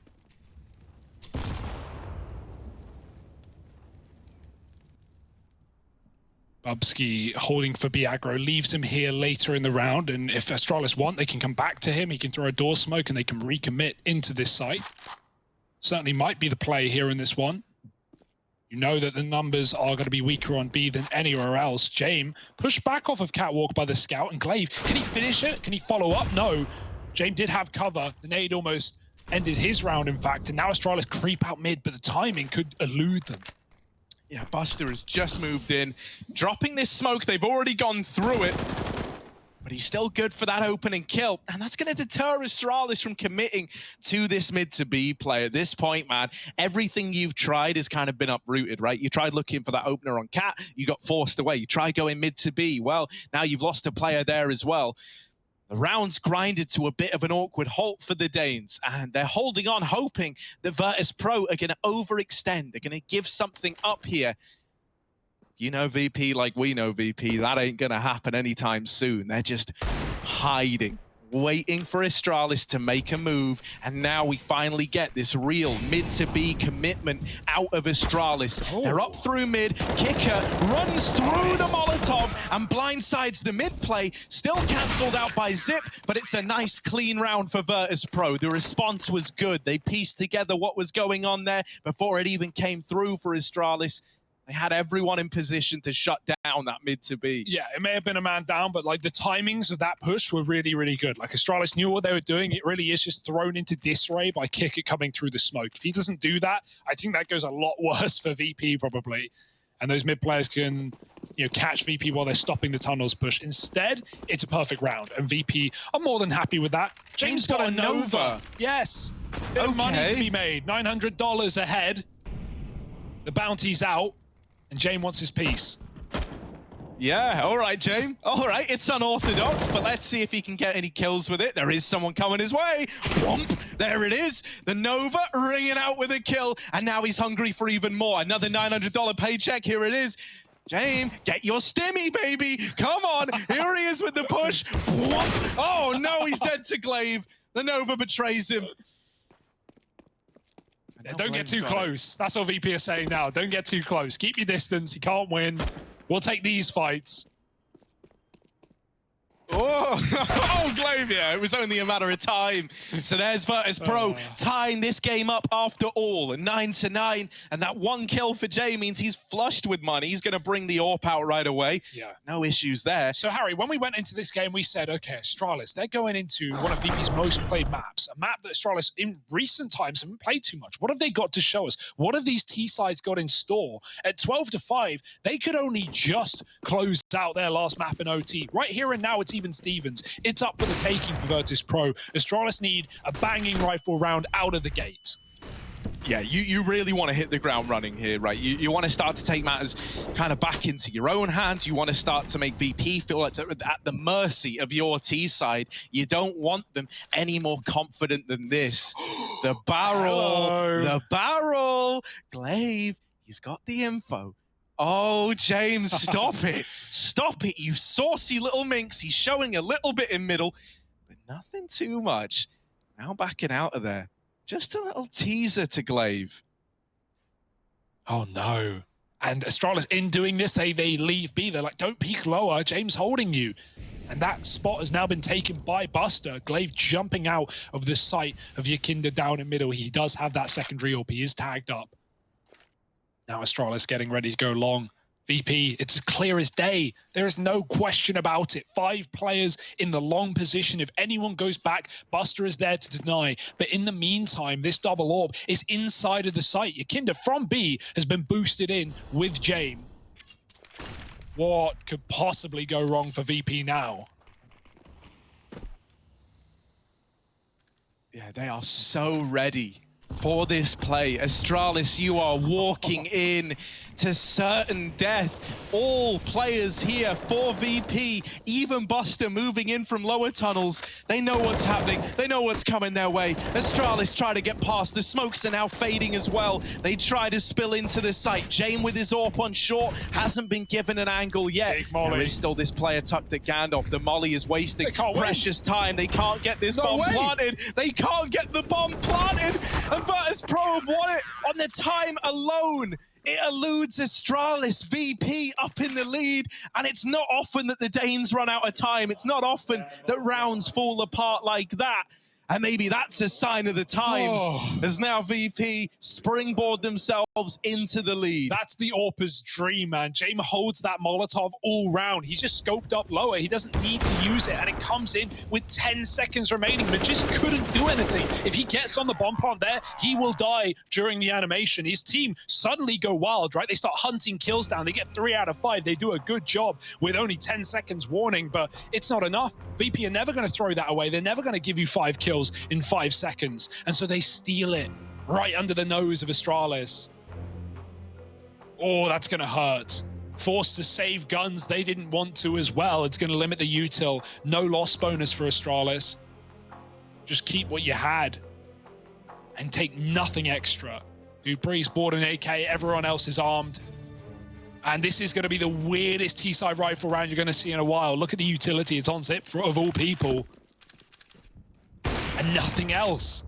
Bubsky holding for B aggro, leaves him here later in the round, and if Astralis want, they can come back to him. He can throw a door smoke and they can recommit into this site. Certainly might be the play here in this one. You know that the numbers are going to be weaker on B than anywhere else. James pushed back off of Catwalk by the scout, and Glaive, can he finish it? Can he follow up? No. James did have cover. The nade almost ended his round, in fact, and now Astralis creep out mid, but the timing could elude them. Yeah, Buster has just moved in, dropping this smoke. They've already gone through it, but he's still good for that opening kill. And that's going to deter Astralis from committing to this mid to B play. At this point, man, everything you've tried has kind of been uprooted, right? You tried looking for that opener on Cat, you got forced away. You tried going mid to B. Well, now you've lost a player there as well. The round's grinded to a bit of an awkward halt for the Danes, and they're holding on, hoping that Virtus.pro are going to overextend. They're going to give something up here. You know VP like we know VP, that ain't going to happen anytime soon. They're just hiding, waiting for Astralis to make a move, and now we finally get this real mid-to-B commitment out of Astralis. Oh. They're up through mid, Kicker runs through the Molotov and blindsides the mid play, still cancelled out by Zip, but it's a nice clean round for Virtus.pro. The response was good. They pieced together what was going on there before it even came through for Astralis. They had everyone in position to shut down that mid to B. Yeah, it may have been a man down, but like the timings of that push were really, really good. Like Astralis knew what they were doing. It really is just thrown into disarray by Kicker coming through the smoke. If he doesn't do that, I think that goes a lot worse for VP probably. And those mid players can, you know, catch VP while they're stopping the tunnels push. Instead, it's a perfect round, and VP are more than happy with that. James got a Nova. Yes, bit of money to be made. $900 ahead. The bounty's out. And James wants his piece. Yeah, all right, James. All right, it's unorthodox, but let's see if he can get any kills with it. There is someone coming his way. Whomp, there it is. The Nova ringing out with a kill, and now he's hungry for even more. Another $900 paycheck, here it is. James, get your stimmy, baby. Come on. Here he is with the push. Oh, no, he's dead to Glaive. The Nova betrays him. Yeah, don't get too close. That's what VP is saying now. Don't get too close. Keep your distance. You can't win. We'll take these fights. Oh, oh, Glaive, yeah, it was only a matter of time. So there's Virtus.pro tying this game up after all, 9-9, and that 1 kill for Jay means he's flushed with money. He's going to bring the AWP out right away. Yeah. No issues there. So, Harry, when we went into this game, we said, okay, Astralis, they're going into one of VP's most played maps, a map that Astralis in recent times haven't played too much. What have they got to show us? What have these T-sides got in store? At 12-5, they could only just close out their last map in OT. Right here and now, it's even Stevens. It's up for the taking for Virtus.pro. Astralis need a banging rifle round out of the gate. Yeah, you really want to hit the ground running here, right? You want to start to take matters kind of back into your own hands. You want to start to make VP feel like they're at the mercy of your T side. You don't want them any more confident than this. The barrel, Glaive, he's got the info. Oh, James, stop it. Stop it, you saucy little minx. He's showing a little bit in middle, but nothing too much. Now backing out of there. Just a little teaser to Glaive. Oh, no. And Astralis, in doing this, they leave B. They're like, don't peek lower. James holding you. And that spot has now been taken by Buster. Glaive jumping out of the sight of Yakinda down in middle. He does have that secondary AWP. He is tagged up. Now Astralis getting ready to go long. VP, it's as clear as day. There is no question about it. 5 players in the long position. If anyone goes back, Buster is there to deny. But in the meantime, this double AWP is inside of the site. Yakinda from B has been boosted in with James. What could possibly go wrong for VP now? Yeah, they are so ready for this play. Astralis, you are walking in to certain death. All players here for VP, even Buster moving in from lower tunnels. They know what's happening. They know what's coming their way. Astralis try to get past. The smokes are now fading as well. They try to spill into the site. Jane with his AWP on short hasn't been given an angle yet. There is still this player tucked at Gandalf. The molly is wasting precious time. They can't get this bomb planted. They can't get the bomb planted. And Virtus.pro have won it on the time alone. It eludes Astralis, VP up in the lead, and it's not often that the Danes run out of time. It's not often that rounds fall apart like that. And maybe that's a sign of the times, as now VP springboard themselves into the lead. That's the AWPer's dream, man. James holds that Molotov all round. He's just scoped up lower. He doesn't need to use it, and it comes in with 10 seconds remaining, but just couldn't do anything. If he gets on the bomb plant there, he will die during the animation. His team suddenly go wild, right? They start hunting kills down. They get 3 out of 5. They do a good job with only 10 seconds warning, but it's not enough. VP are never going to throw that away. They're never going to give you 5 kills in 5 seconds. And so they steal it right under the nose of Astralis. Oh, that's going to hurt. Forced to save guns they didn't want to as well. It's going to limit the util. No loss bonus for Astralis. Just keep what you had and take nothing extra. Dupree's bought an AK. Everyone else is armed. And this is going to be the weirdest T-side rifle round you're going to see in a while. Look at the utility. It's on Zip of all people. And nothing else.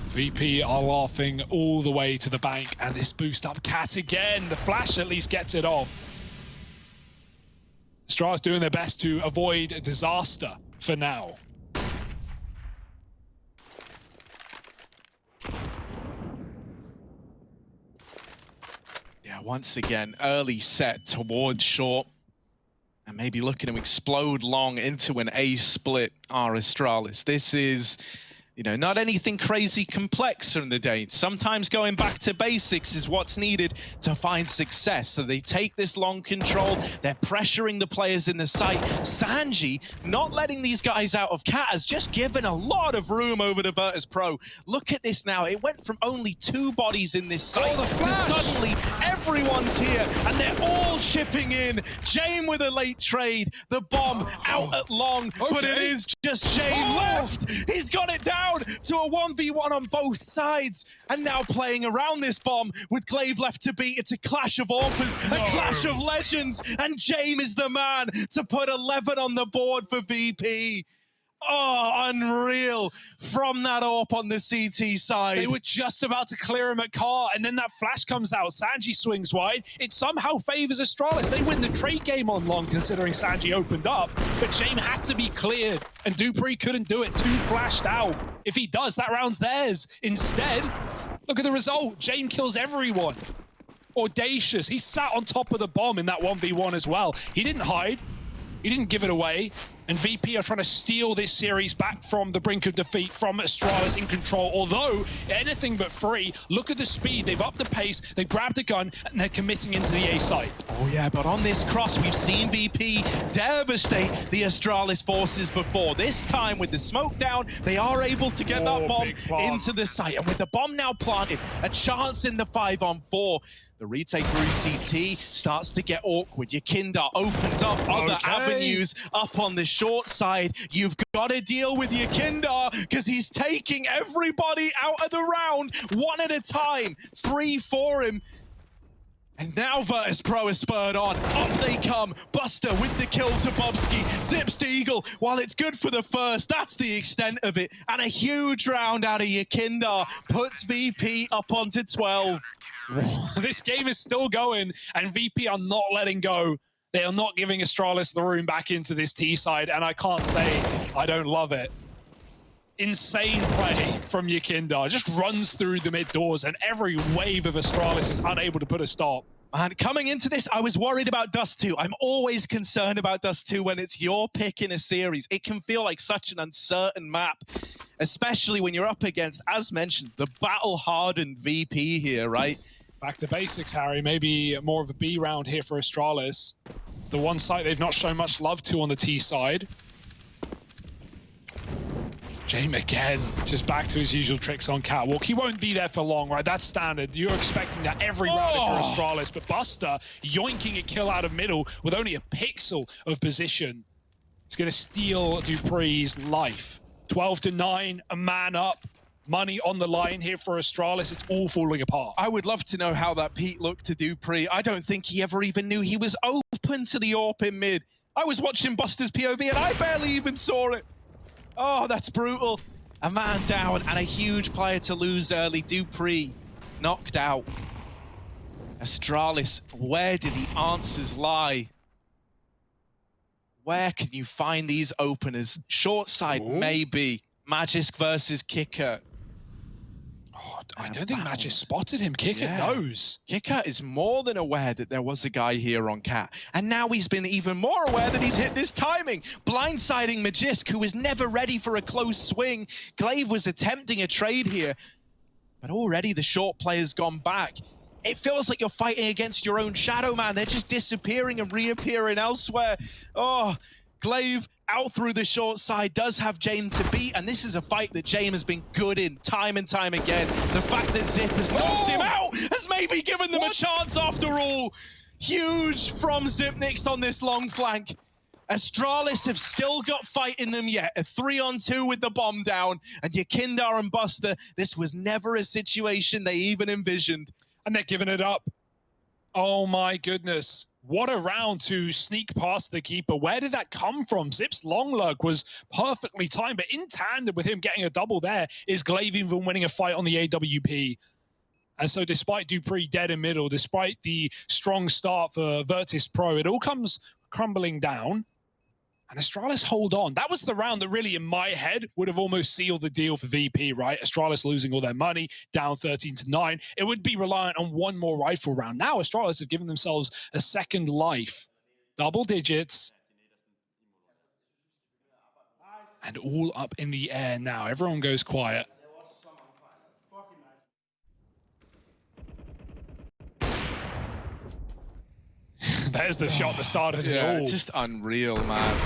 VP are laughing all the way to the bank. And this boost up Cat again. The flash at least gets it off. Astralis doing their best to avoid a disaster for now. Yeah, once again, early set towards short. And maybe looking to explode long into an A split are Astralis. This is, you know, not anything crazy complex from the Danes. Sometimes going back to basics is what's needed to find success. So they take this long control. They're pressuring the players in the site. Sanji, not letting these guys out of Cat, has just given a lot of room over to Virtus.pro. Look at this now. It went from only 2 bodies in this site to suddenly everyone's here and they're all chipping in. Jane with a late trade. The bomb out at long, but it is just Jane left. He's got it down to to a 1v1 on both sides, and now playing around this bomb with Glaive left to beat. It's a clash of AWPers, a clash of legends, and James is the man to put 11 on the board for VP. Oh, unreal from that AWP on the CT side. They were just about to clear him at car, and then that flash comes out. Sanji swings wide. It somehow favors Astralis. They win the trade game on long, considering Sanji opened up, but James had to be cleared, and Dupree couldn't do it. 2 flashed out. If he does, that round's theirs. Instead, look at the result. James kills everyone. Audacious. He sat on top of the bomb in that 1v1 as well. He didn't hide. He didn't give it away. And VP are trying to steal this series back from the brink of defeat, from Astralis in control. Although, anything but free. Look at the speed. They've upped the pace. They've grabbed a gun, and they're committing into the A site. Oh yeah, but on this cross, we've seen VP devastate the Astralis forces before. This time, with the smoke down, they are able to get that bomb into the site. And with the bomb now planted, a chance in the 5-on-4. The retake through CT starts to get awkward. Yakinda opens up other avenues up on the short side. You've got to deal with Yakinda because he's taking everybody out of the round one at a time. 3 for him. And now Virtus.pro is spurred on. Up they come. Buster with the kill to Bobski. Zips to Eagle. While it's good for the first, that's the extent of it. And a huge round out of Yakinda puts VP up onto 12. This game is still going, and VP are not letting go. They are not giving Astralis the room back into this T side, and I can't say I don't love it. Insane play from Yakinda. Just runs through the mid doors, and every wave of Astralis is unable to put a stop. And coming into this, I was worried about Dust2. I'm always concerned about Dust2 when it's your pick in a series. It can feel like such an uncertain map, especially when you're up against, as mentioned, the battle-hardened VP here, right? Back to basics, Harry. Maybe more of a B round here for Astralis. It's the one site they've not shown much love to on the T side. James again, just back to his usual tricks on catwalk. He won't be there for long, right? That's standard. You're expecting that every round for Astralis, but Buster yoinking a kill out of middle with only a pixel of position. He's going to steal Dupree's life. 12-9, a man up. Money on the line here for Astralis. It's all falling apart. I would love to know how that Pete looked to Dupree. I don't think he ever even knew he was open to the AWP in mid. I was watching Buster's POV and I barely even saw it. Oh, that's brutal. A man down and a huge player to lose early. Dupree knocked out. Astralis, where do the answers lie? Where can you find these openers? Short side, maybe. Magisk versus Kicker. Oh, I don't think Magisk spotted him. Kicker knows. Kicker is more than aware that there was a guy here on Cat. And now he's been even more aware that he's hit this timing. Blindsiding Magisk, who was never ready for a close swing. Glaive was attempting a trade here. But already the short player's gone back. It feels like you're fighting against your own shadow, man. They're just disappearing and reappearing elsewhere. Oh, Glaive out through the short side, does have James to beat, and this is a fight that James has been good in time and time again. The fact that Zip has knocked him out has maybe given them a chance after all. Huge from Zipnix on this long flank. Astralis have still got fight in them yet. A 3-on-2 with the bomb down, and Yakinda and Buster, this was never a situation they even envisioned. And they're giving it up. Oh my goodness. What a round to sneak past the keeper. Where did that come from? Zip's long lurk was perfectly timed, but in tandem with him getting a double there is Glaive even winning a fight on the AWP. And so despite Dupree dead in middle, despite the strong start for Virtus.pro, it all comes crumbling down. And Astralis hold on. That was the round that really, in my head, would have almost sealed the deal for VP, right? Astralis losing all their money, down 13-9. It would be reliant on one more rifle round. Now Astralis have given themselves a second life. Double digits. And all up in the air now. Everyone goes quiet. There's the shot that started it all. Just unreal, man.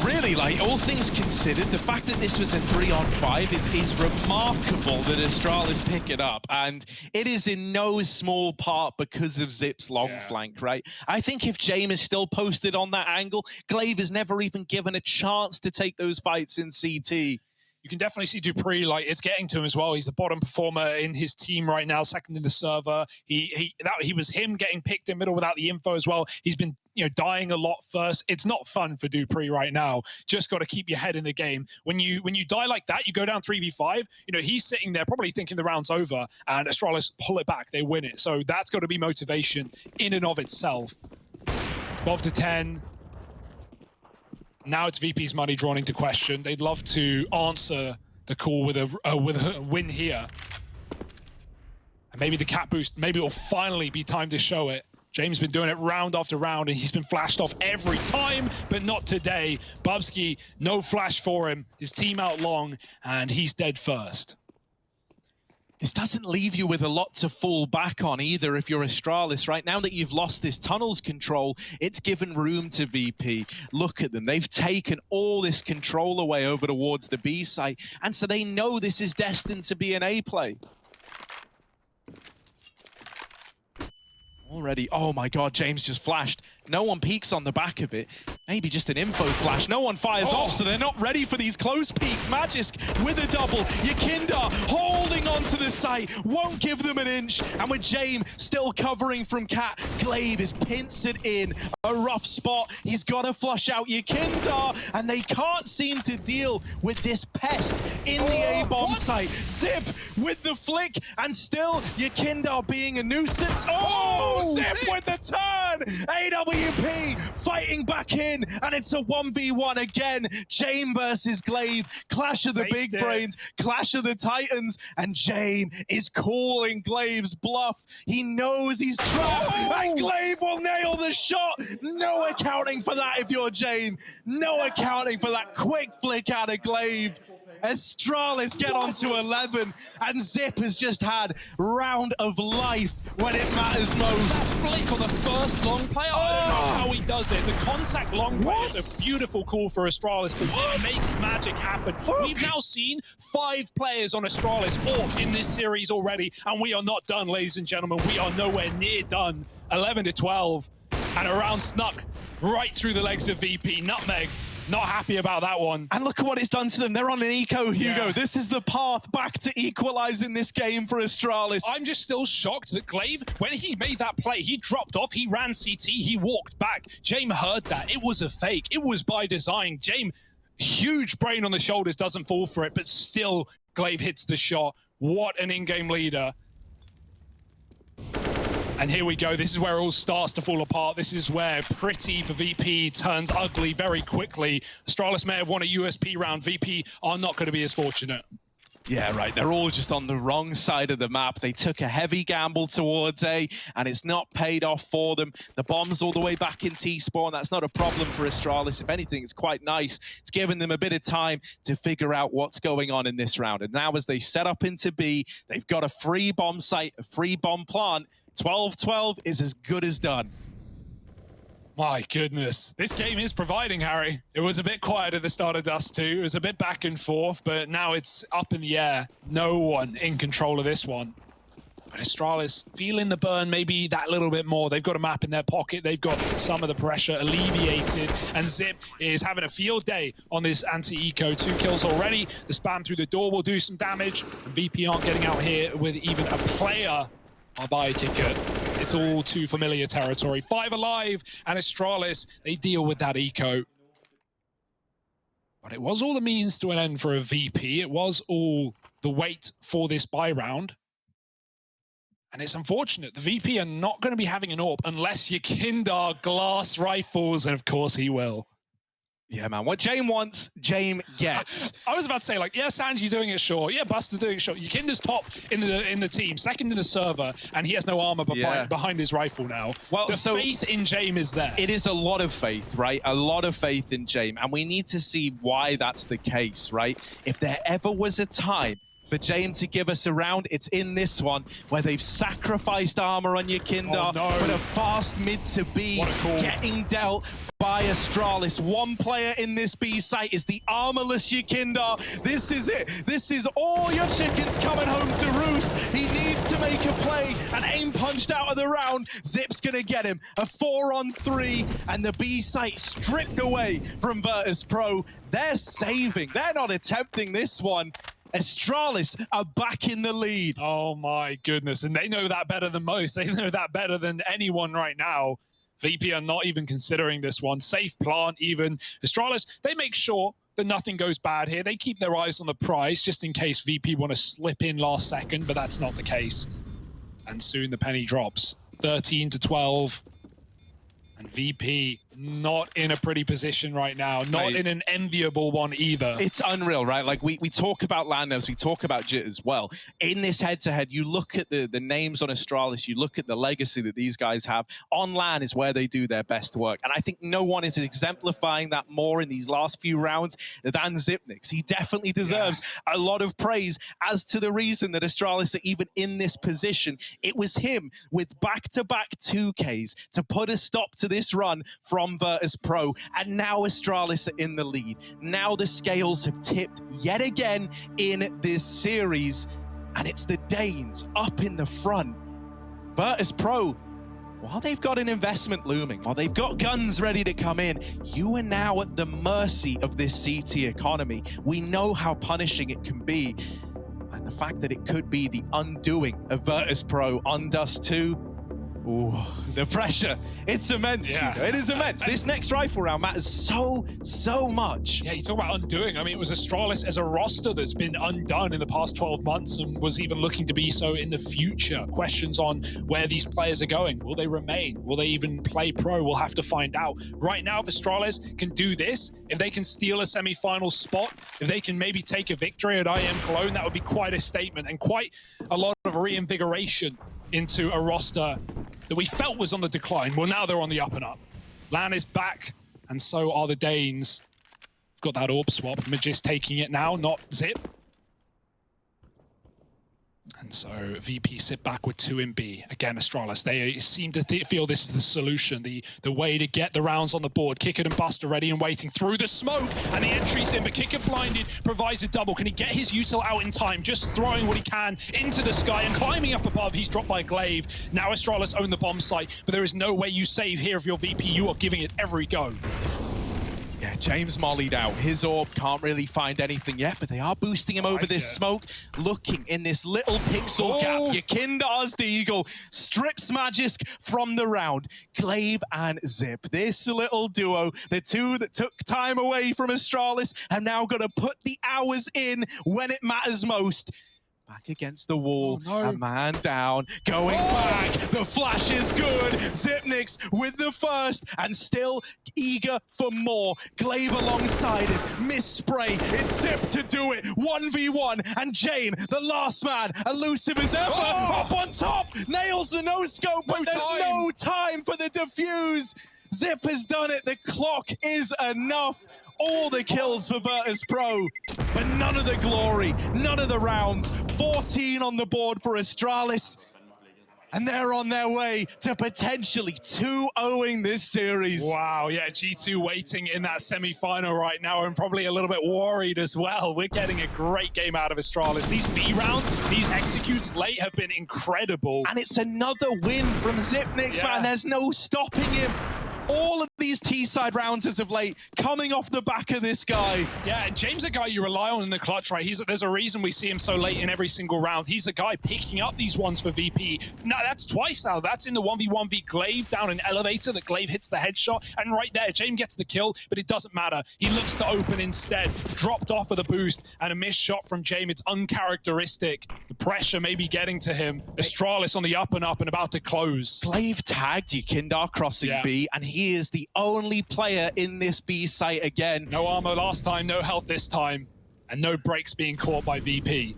Really honestly, like, all things considered, the fact that this was a 3-on-5 is remarkable that Astralis pick it up. And it is in no small part because of Zip's long flank, right? I think if James is still posted on that angle, Glaive is never even given a chance to take those fights in CT. You can definitely see Dupree, like, it's getting to him as well. He's the bottom performer in his team right now, second in the server. He was him getting picked in middle without the info as well. He's been, you know, dying a lot first. It's not fun for Dupree right now. Just got to keep your head in the game. When you die like that, you go down 3v5. You know, he's sitting there probably thinking the round's over, and Astralis pull it back. They win it. So that's got to be motivation in and of itself. 12-10. Now it's VP's money drawn into question. They'd love to answer the call with a win here. And maybe the cap boost, maybe it'll finally be time to show it. James been doing it round after round, and he's been flashed off every time, but not today. Bubsky, no flash for him. His team out long, and he's dead first. This doesn't leave you with a lot to fall back on either if you're Astralis. Right now that you've lost this tunnels control, it's given room to VP. Look at them. They've taken all this control away over towards the B site, and so they know this is destined to be an A play. Already, oh my God, James just flashed. No one peeks on the back of it. Maybe just an info flash. No one fires off, so they're not ready for these close peeks. Magisk with a double. Yakinda holding onto the site. Won't give them an inch. And with James still covering from Cat, Glaive is pincered in a rough spot. He's got to flush out Yakinda, and they can't seem to deal with this pest in the A-bomb site. Zip with the flick, and still Yakinda being a nuisance. Oh, Zip with the turn. AWP fighting back in, and it's a 1v1 again. James versus Glaive. Clash of the big brains, clash of the titans, and James is calling Glaive's bluff. He knows he's trapped, and Glaive will nail the shot. No accounting for that if you're James. No accounting for that quick flick out of Glaive. Astralis get onto 11, and Zip has just had round of life when it matters most. That flick on the first long play, I don't know how he does it. The contact long play is a beautiful call for Astralis, but Zip makes magic happen. We've now seen 5 players on Astralis in this series already, and we are not done, ladies and gentlemen. We are nowhere near done. 11-12, and a round snuck right through the legs of VP. Nutmegged. Not happy about that one. And look at what it's done to them. They're on an eco, Hugo. Yeah. This is the path back to equalizing this game for Astralis. I'm just still shocked that Glaive, when he made that play, he dropped off, he ran CT, he walked back. James heard that. It was a fake. It was by design. James, huge brain on the shoulders, doesn't fall for it, but still Glaive hits the shot. What an in-game leader. And here we go. This is where it all starts to fall apart. This is where pretty for VP turns ugly very quickly. Astralis may have won a USP round. VP are not going to be as fortunate. Yeah, right. They're all just on the wrong side of the map. They took a heavy gamble towards A, and it's not paid off for them. The bomb's all the way back in T-spawn. That's not a problem for Astralis. If anything, it's quite nice. It's given them a bit of time to figure out what's going on in this round. And now as they set up into B, they've got a free bomb site, a free bomb plant. 12-12 is as good as done. My goodness. This game is providing, Harry. It was a bit quiet at the start of Dust 2. It was a bit back and forth, but now it's up in the air. No one in control of this one. But Astralis feeling the burn maybe that little bit more. They've got a map in their pocket. They've got some of the pressure alleviated. And Zip is having a field day on this anti-eco. 2 kills already. The spam through the door will do some damage. And VP aren't getting out here with even a player. I'll buy a ticket. It's all too familiar territory. 5 alive, and Astralis, they deal with that eco. But it was all the means to an end for a VP. It was all the wait for this buy round. And it's unfortunate. The VP are not going to be having an AWP unless Yakinda glass rifles, and of course he will. Yeah, man. What James wants, James gets. I was about to say, like, yeah, Sanji doing it sure. Yeah, Buster doing it sure. Yakinda's top in the team, second in the server, and he has no armor behind his rifle now. Well, the faith in James is there. It is a lot of faith, right? A lot of faith in James, and we need to see why that's the case, right? If there ever was a time for James to give us a round. It's in this one where they've sacrificed armor on your Kindar, but a fast mid to B getting dealt by Astralis. One player in this B site is the armorless Yekindar. This is it. This is all your chickens coming home to roost. He needs to make a play, and aim punched out of the round. Zip's gonna get him. A 4-on-3, and the B site stripped away from Virtus.pro. They're saving. They're not attempting this one. Astralis are back in the lead. Oh my goodness, and they know that better than most. They know that better than anyone right now. VP are not even considering this one. Safe plant even. Astralis, they make sure that nothing goes bad here. They keep their eyes on the prize just in case VP want to slip in last second, but that's not the case. And soon the penny drops. 13-12. And VP not in a pretty position right now. Not in an enviable one either. It's unreal, right? Like we talk about Landos, we talk about Jit as well. In this head-to-head, you look at the names on Astralis, you look at the legacy that these guys have. On LAN is where they do their best work. And I think no one is exemplifying that more in these last few rounds than Zipnix. He definitely deserves a lot of praise as to the reason that Astralis are even in this position. It was him with back-to-back 2Ks to put a stop to this run from Virtus.pro, and now Astralis are in the lead. Now the scales have tipped yet again in this series, and it's the Danes up in the front. Virtus.pro, while they've got an investment looming, while they've got guns ready to come in, you are now at the mercy of this CT economy. We know how punishing it can be, and the fact that it could be the undoing of Virtus.pro on Dust2. Ooh, the pressure, it's immense. Yeah. It is immense. This next rifle round matters so much. Yeah, you talk about undoing. I mean, it was Astralis as a roster that's been undone in the past 12 months and was even looking to be so in the future. Questions on where these players are going. Will they remain? Will they even play pro? We'll have to find out. Right now, if Astralis can do this, if they can steal a semi-final spot, if they can maybe take a victory at IEM Cologne, that would be quite a statement and quite a lot of reinvigoration into a roster that we felt was on the decline. Well, now they're on the up and up. LAN is back, and so are the Danes. Got that orb swap. Magis taking it now, not Zip. And so VP sit back with 2 in B. Again, Astralis, they seem to feel this is the solution, the way to get the rounds on the board. Kicked and Buster ready and waiting through the smoke, and the entry's in, but Kicked blinded provides a double. Can he get his util out in time? Just throwing what he can into the sky and climbing up above. He's dropped by Glaive. Now Astralis own the bomb site, but there is no way you save here if you're VP. You are giving it every go. Yeah, James mollied out. His orb can't really find anything yet, but they are boosting him over this smoke. Looking in this little pixel gap. Yekindar's the Eagle strips Magisk from the round. Glaive and Zip, this little duo, the two that took time away from Astralis, have now got to put the hours in when it matters most. Back against the wall, a man down, going back, the flash is good, Zipnix with the first, and still eager for more. Glaive alongside him, miss spray, it's Zip to do it, 1v1, and Jane, the last man, elusive as ever, up on top, nails the no-scope, but there's no time for the defuse. Zip has done it, the clock is enough. All the kills for Virtus.pro, but none of the glory, none of the rounds. 14 on the board for Astralis, and they're on their way to potentially 2-0ing this series. Wow, yeah, G2 waiting in that semi-final right now and probably a little bit worried as well. We're getting a great game out of Astralis. These B rounds, these executes late have been incredible. And it's another win from Zipnix, man. There's no stopping him. All of these T-side rounds as of late coming off the back of this guy. Yeah, and James is a guy you rely on in the clutch, right? There's a reason we see him so late in every single round. He's the guy picking up these ones for VP. Now, that's twice now. That's in the 1v1v Glaive down in Elevator. The Glaive hits the headshot. And right there, James gets the kill, but it doesn't matter. He looks to open instead. Dropped off of the boost and a missed shot from James. It's uncharacteristic. The pressure may be getting to him. Astralis on the up and about to close. Glaive tagged Yekindar crossing B, and he is the only player in this B site again. No armor last time, no health this time, and no breaks being caught by VP.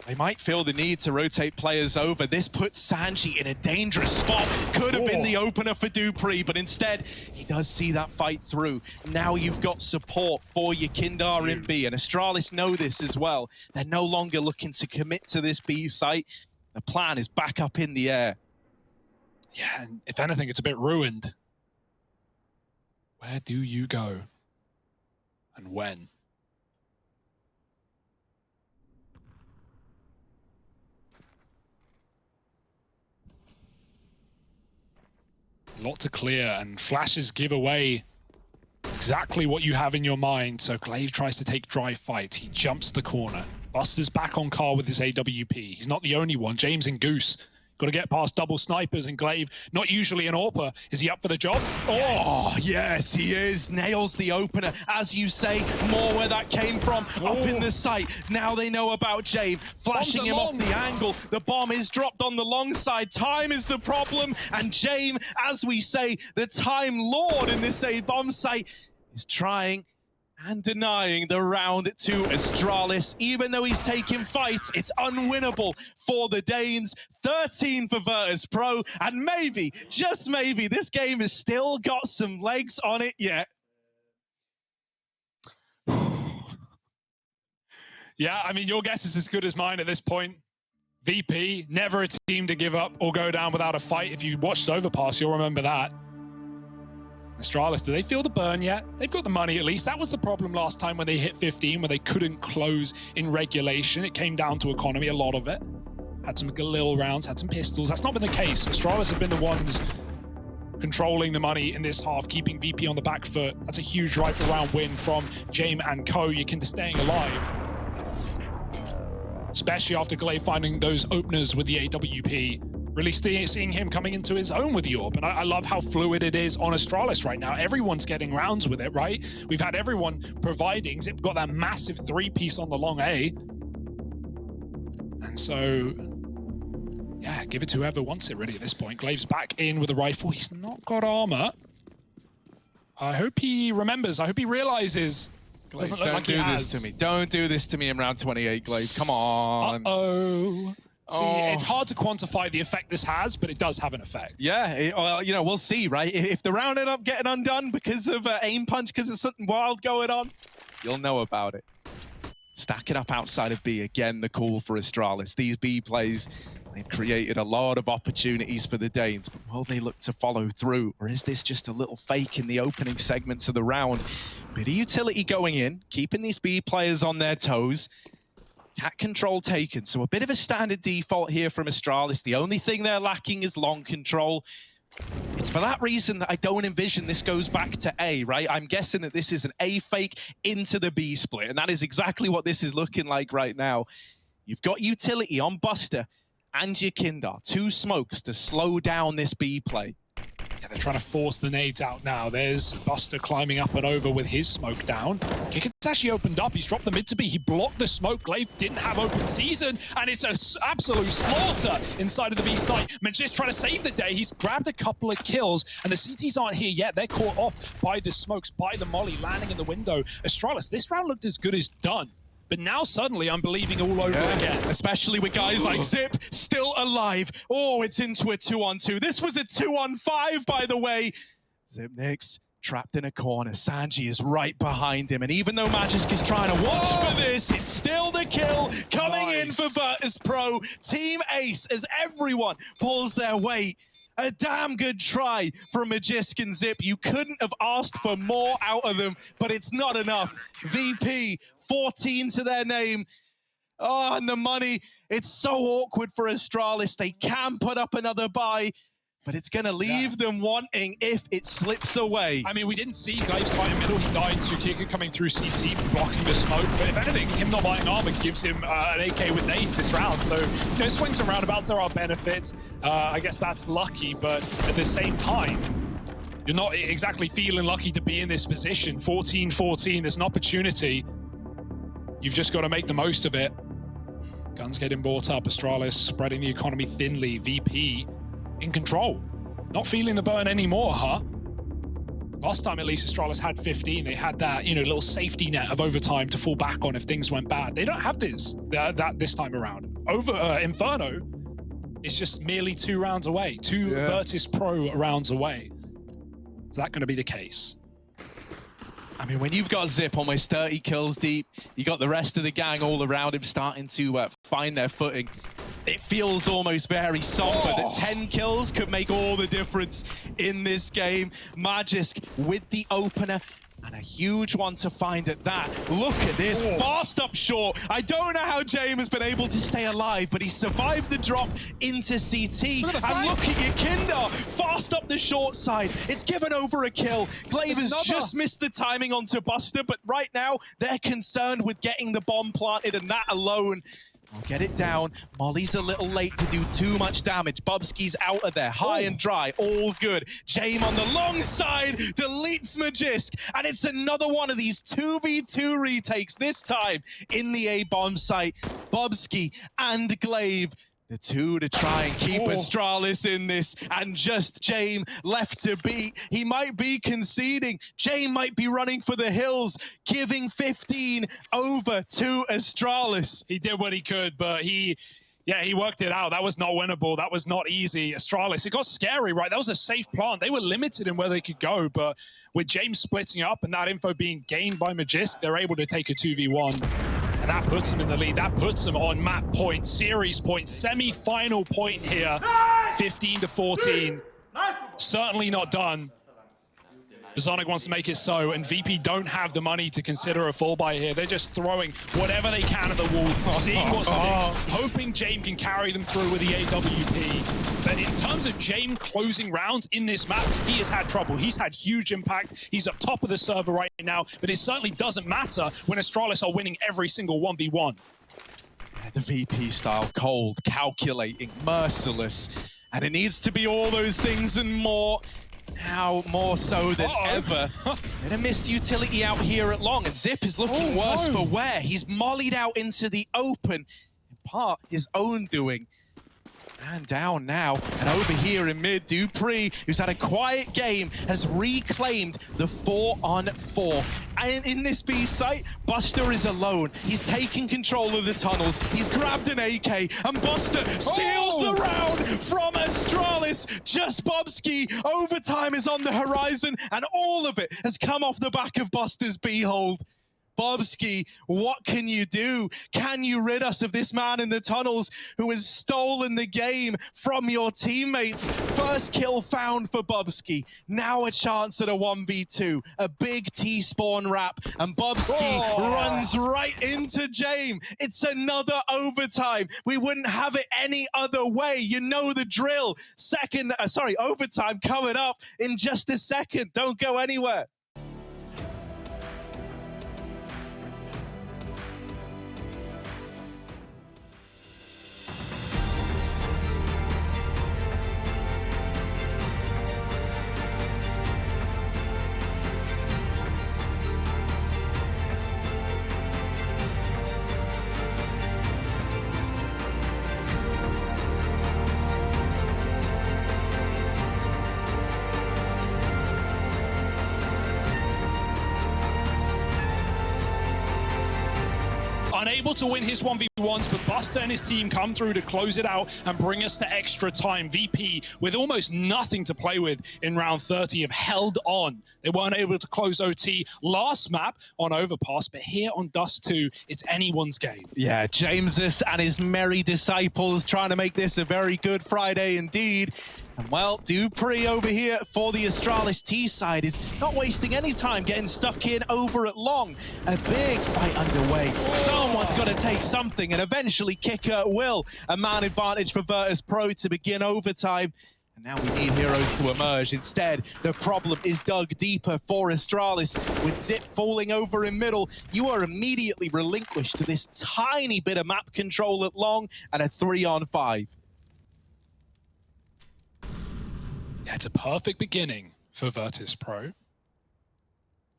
They might feel the need to rotate players over. This puts Sanji in a dangerous spot. Could have been the opener for Dupree, but instead, he does see that fight through. Now you've got support for your Kindar in B, and Astralis know this as well. They're no longer looking to commit to this B site. The plan is back up in the air. Yeah, and if anything, it's a bit ruined. Where do you go? And when? A lot to clear, and flashes give away exactly what you have in your mind. So Glaive tries to take dry fight. He jumps the corner. Buster's back on car with his AWP. He's not the only one. James and Goose got to get past double snipers, and Glaive, not usually an AWPer. Is he up for the job? Oh, yes, he is. Nails the opener. As you say, more where that came from, up in the site. Now they know about James, flashing him off the angle. The bomb is dropped on the long side. Time is the problem, and James, as we say, the Time Lord in this A-bomb site, is trying and denying the round to Astralis. Even though he's taking fights, it's unwinnable for the Danes. 13 for Virtus.pro, and maybe, just maybe, this game has still got some legs on it yet. Yeah, I mean, your guess is as good as mine at this point. VP, never a team to give up or go down without a fight. If you watched Overpass, you'll remember that. Astralis, do they feel the burn yet? They've got the money at least. That was the problem last time when they hit 15, when they couldn't close in regulation. It came down to economy, a lot of it. Had some Galil rounds, had some pistols. That's not been the case. Astralis have been the ones controlling the money in this half, keeping VP on the back foot. That's a huge rifle round win from James and co. You can staying alive. Especially after Glaive finding those openers with the AWP. Really seeing him coming into his own with the AWP. And I love how fluid it is on Astralis right now. Everyone's getting rounds with it, right? We've had everyone providing. Zip got that massive 3-piece on the long A. And so, yeah, give it to whoever wants it really at this point. Glaive's back in with a rifle. He's not got armor. I hope he remembers. I hope he realizes. Doesn't look like he has. Don't do this to me. Don't do this to me in round 28, Glaive. Come on. Uh-oh. See, it's hard to quantify the effect this has, but it does have an effect. Yeah, well, you know, we'll see, right? If the round ended up getting undone because of aim punch, because there's something wild going on, you'll know about it. Stack it up outside of B. Again, the call for Astralis. These B plays, they've created a lot of opportunities for the Danes, but will they look to follow through? Or is this just a little fake in the opening segments of the round? Bit of utility going in, keeping these B players on their toes. Cat control taken, so a bit of a standard default here from Astralis. The only thing they're lacking is long control. It's for that reason that I don't envision this goes back to A, right? I'm guessing that this is an A fake into the B split, and that is exactly what this is looking like right now. You've got utility on Buster and your Kindar, 2 smokes to slow down this B play. Yeah, they're trying to force the nades out now. There's Buster climbing up and over with his smoke down. Kicker's actually opened up. He's dropped the mid to B. He blocked the smoke. Glaive didn't have open season, and it's an absolute slaughter inside of the B site. Magis trying to save the day. He's grabbed a couple of kills, and the CTs aren't here yet. They're caught off by the smokes, by the molly landing in the window. Astralis, this round looked as good as done. But now suddenly I'm believing all over again. Especially with guys like Zip still alive. Oh, it's into a 2-on-2. This was a 2-on-5, by the way. Zip Nix trapped in a corner. Sanji is right behind him. And even though Magisk is trying to watch for this, it's still the kill coming in for Virtus.pro. Team Ace as everyone pulls their weight. A damn good try from Magisk and Zip. You couldn't have asked for more out of them, but it's not enough. VP, 14 to their name. Oh, and the money. It's so awkward for Astralis. They can put up another buy, but it's going to leave them wanting if it slips away. I mean, we didn't see Glaive's fight in middle. He died to Kicker coming through CT, blocking the smoke. But if anything, him not buying armor gives him an AK with nades this round. So, you know, swings and roundabouts, there are benefits. I guess that's lucky, but at the same time, you're not exactly feeling lucky to be in this position. 14-14, there's an opportunity. You've just got to make the most of it. Guns getting bought up. Astralis spreading the economy thinly. VP in control. Not feeling the burn anymore, huh? Last time, at least, Astralis had 15. They had that, little safety net of overtime to fall back on if things went bad. They don't have this this time around. Inferno is just merely 2 rounds away, 2 Virtus.pro rounds away. Is that going to be the case? I mean, when you've got Zip almost 30 kills deep, you got the rest of the gang all around him starting to find their footing. It feels almost very somber that 10 kills could make all the difference in this game. Magisk with the opener, and a huge one to find at that. Look at this, fast up short. I don't know how James has been able to stay alive, but he survived the drop into CT. And look at your Kinder, fast up the short side. It's given over a kill. Glaive has just missed the timing onto Buster, but right now they're concerned with getting the bomb planted, and that alone will get it down. Molly's a little late to do too much damage. Bubsky's out of there, high and dry, all good. Jame on the long side deletes Magisk, and it's another one of these 2v2 retakes, this time in the A-bomb site. Bubsky and Glaive, the two to try and keep Astralis in this, and just Jame left to beat. He might be conceding. Jame might be running for the hills, giving 15 over to Astralis. He did what he could, but he worked it out. That was not winnable. That was not easy. Astralis, it got scary, right? That was a safe plant. They were limited in where they could go, but with James splitting up and that info being gained by Magisk, they're able to take a 2v1. And that puts them in the lead. That puts them on map point, series point, semi-final point here. 15-14. Certainly not done. Zonic wants to make it so, and VP don't have the money to consider a fall by here. They're just throwing whatever they can at the wall, seeing what sticks, hoping Jame can carry them through with the AWP. But in terms of Jame closing rounds in this map, he has had trouble. He's had huge impact. He's up top of the server right now, but it certainly doesn't matter when Astralis are winning every single 1v1. The VP style, cold, calculating, merciless, and it needs to be all those things and more. Now more so than ever. And a missed utility out here at long, and Zip is looking worse for wear. He's mollied out into the open, in part his own doing. And down now, and over here in mid, Dupree, who's had a quiet game, has reclaimed the 4-on-4. And in this B site, Buster is alone. He's taking control of the tunnels. He's grabbed an AK, and Buster steals the round from Astralis. Just Bubsky. Overtime is on the horizon, and all of it has come off the back of Buster's B-hold. Bubsky, what can you do? Can you rid us of this man in the tunnels who has stolen the game from your teammates? First kill found for Bubsky. Now a chance at a 1v2. A big T-spawn wrap, and Bubsky runs right into Jame. It's another overtime. We wouldn't have it any other way. You know the drill. Overtime coming up in just a second. Don't go anywhere. Unable to win his 1v1s, but Buster and his team come through to close it out and bring us to extra time. VP, with almost nothing to play with in round 30, have held on. They weren't able to close OT last map on Overpass, but here on Dust2, it's anyone's game. Yeah, Jamesus and his merry disciples trying to make this a very good Friday indeed. And well, Dupree over here for the Astralis T side is not wasting any time getting stuck in over at long. A big fight underway. Someone's got to take something, and eventually Kicker will. A man advantage for Virtus.pro to begin overtime. And now we need heroes to emerge. Instead, the problem is dug deeper for Astralis. With Zip falling over in middle, you are immediately relinquished to this tiny bit of map control at long and a 3-on-5. Yeah, it's a perfect beginning for Virtus.pro.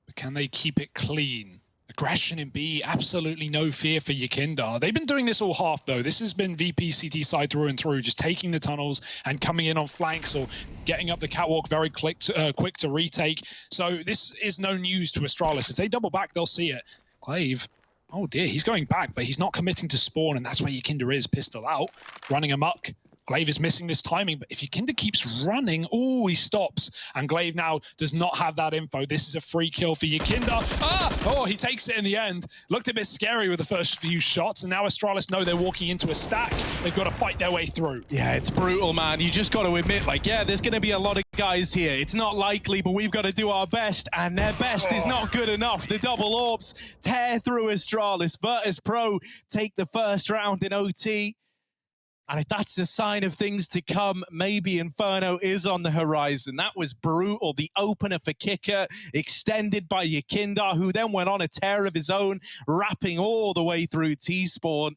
But can they keep it clean? A aggression in B, absolutely no fear for Yakinda. They've been doing this all half though. This has been VP CT side through and through, just taking the tunnels and coming in on flanks or getting up the catwalk very quick to retake. So this is no news to Astralis. If they double back, they'll see it. Glaive, oh dear, he's going back, but he's not committing to spawn, and that's where Yakinda is, pistol out, running amok. Glaive is missing this timing, but if Yakinda keeps running, oh, he stops. And Glaive now does not have that info. This is a free kill for Yakinda. Oh, he takes it in the end. Looked a bit scary with the first few shots, and now Astralis know they're walking into a stack. They've got to fight their way through. Yeah, it's brutal, man. You just got to admit, like, yeah, there's going to be a lot of guys here. It's not likely, but we've got to do our best, and their best is not good enough. The double orbs tear through Astralis. Virtus.pro take the first round in OT. And if that's a sign of things to come, maybe Inferno is on the horizon. That was brutal. The opener for Kicker, extended by Yakinda, who then went on a tear of his own, wrapping all the way through T-Spawn.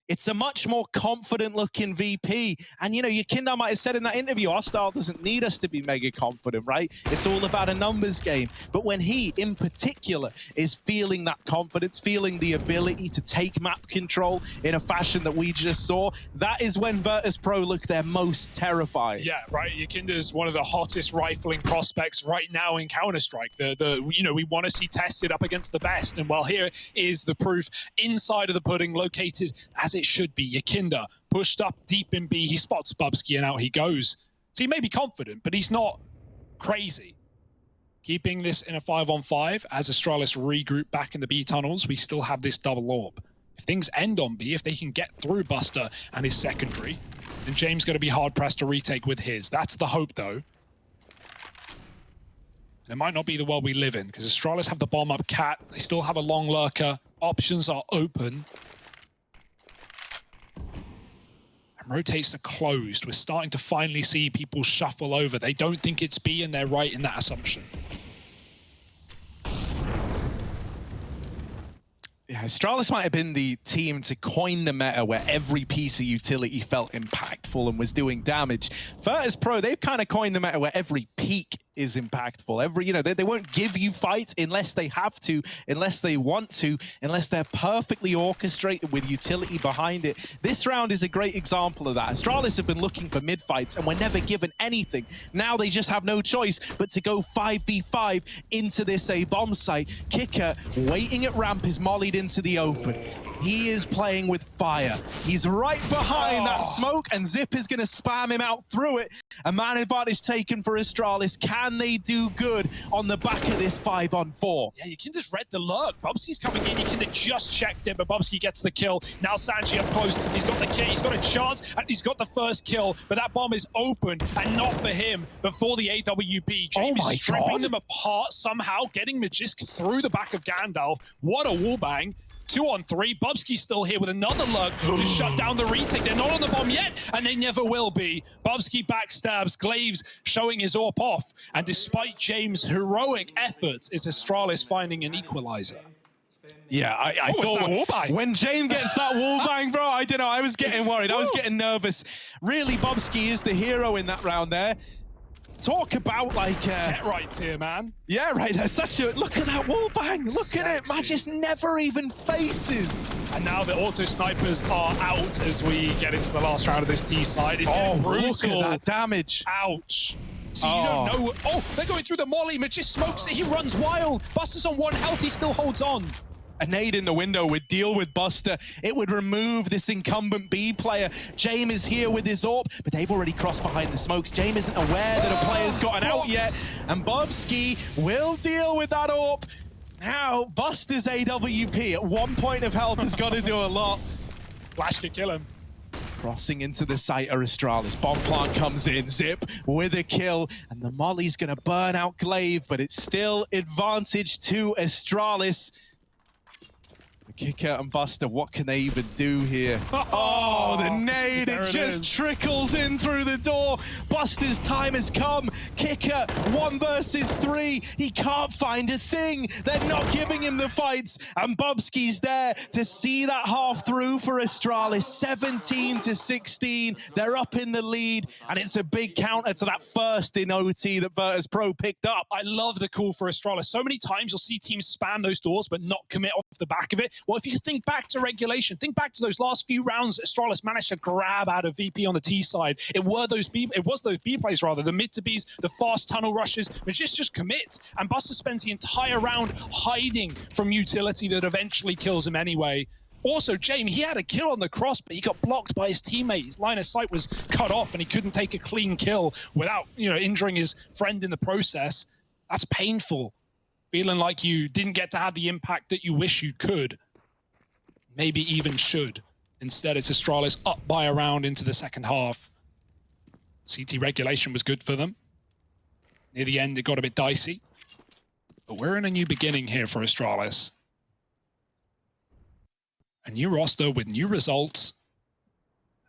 It's a much more confident-looking VP. And, you know, Yakinda might have said in that interview, our style doesn't need us to be mega confident, right? It's all about a numbers game. But when he, in particular, is feeling that confidence, feeling the ability to take map control in a fashion that we just saw, that is when Virtus.pro look their most terrifying. Yeah, right. Yakinda is one of the hottest rifling prospects right now in Counter-Strike. You know, we want to see tested up against the best. And well, here is the proof inside of the pudding, located as it should be. Yakinda pushed up deep in B. He spots Bubsky and out he goes. So he may be confident, but he's not crazy. Keeping this in a 5-on-5 as Astralis regroup back in the B tunnels, we still have this double orb. If things end on B, if they can get through Buster and his secondary, then James going to be hard-pressed to retake with his. That's the hope, though. And it might not be the world we live in, because Astralis have the bomb up cat. They still have a long lurker. Options are open. Rotates to closed. We're starting to finally see people shuffle over. They don't think it's B, and they're right in that assumption. Yeah, Astralis might have been the team to coin the meta where every piece of utility felt impactful and was doing damage. Virtus.pro, they've kind of coined the meta where every peak is impactful. You know, they won't give you fights unless they have to, unless they want to, unless they're perfectly orchestrated with utility behind it. This round is a great example of that. Astralis have been looking for mid-fights and were never given anything. Now they just have no choice but to go 5v5 into this A-bomb site. Kicker, waiting at ramp, is mollied into the open. He is playing with fire. He's right behind that smoke, and Zip is going to spam him out through it. A man advantage taken for Astralis. Can they do good on the back of this 5-on-4? Yeah, you can just read the lurk. Bubsky's coming in. You can have just checked it, but Bubsky gets the kill. Now Sanji up close. He's got the kill. He's got a chance, and he's got the first kill. But that bomb is open, and not for him, but for the AWP. James is stripping them apart somehow, getting Magisk through the back of Gandalf. What a wallbang. 2-on-3. Bubsky's still here with another lurk to shut down the retake. They're not on the bomb yet, and they never will be. Bubsky backstabs. Glaives showing his AWP off. And despite James' heroic efforts, it's Astralis finding an equalizer. Yeah, I thought when James gets that wallbang, bro, I don't know. I was getting worried. I was getting nervous. Really, Bubsky is the hero in that round there. Talk about like get right here, man. Yeah, right. That's such a look at that wallbang. Look at it. Magis never even faces. And now the auto snipers are out as we get into the last round of this T side. It's brutal. Look at that damage. Ouch. So you don't know. Oh, they're going through the molly. Magis smokes it. He runs wild. Buster's on 1 health. He still holds on. A nade in the window would deal with Buster. It would remove this incumbent B player. James is here with his AWP, but they've already crossed behind the smokes. James isn't aware that a player's gotten out yet, and Bubsky will deal with that AWP. Now, Buster's AWP at 1 point of health has got to do a lot. Flash to kill him. Crossing into the site are Astralis. Bomb plant comes in, Zip with a kill, and the molly's going to burn out Glaive, but it's still advantage to Astralis. Kicker and Buster, what can they even do here? Oh, the nade, it just trickles in through the door. Buster's time has come. Kicker, 1 versus 3. He can't find a thing. They're not giving him the fights. And Bubsky's there to see that half through for Astralis. 17-16. They're up in the lead, and it's a big counter to that first in OT that Virtus.pro picked up. I love the call for Astralis. So many times you'll see teams spam those doors but not commit off the back of it. Well, if you think back to regulation, think back to those last few rounds Astralis managed to grab out of VP on the T side. It was those B plays rather, the mid to Bs, the fast tunnel rushes, which just commits. And Buster spends the entire round hiding from utility that eventually kills him anyway. Also, Jamie, he had a kill on the cross, but he got blocked by his teammate. His line of sight was cut off and he couldn't take a clean kill without, injuring his friend in the process. That's painful. Feeling like you didn't get to have the impact that you wish you could. Maybe even should. Instead, it's Astralis up by a round into the second half. CT regulation was good for them. Near the end, it got a bit dicey. But we're in a new beginning here for Astralis. A new roster with new results.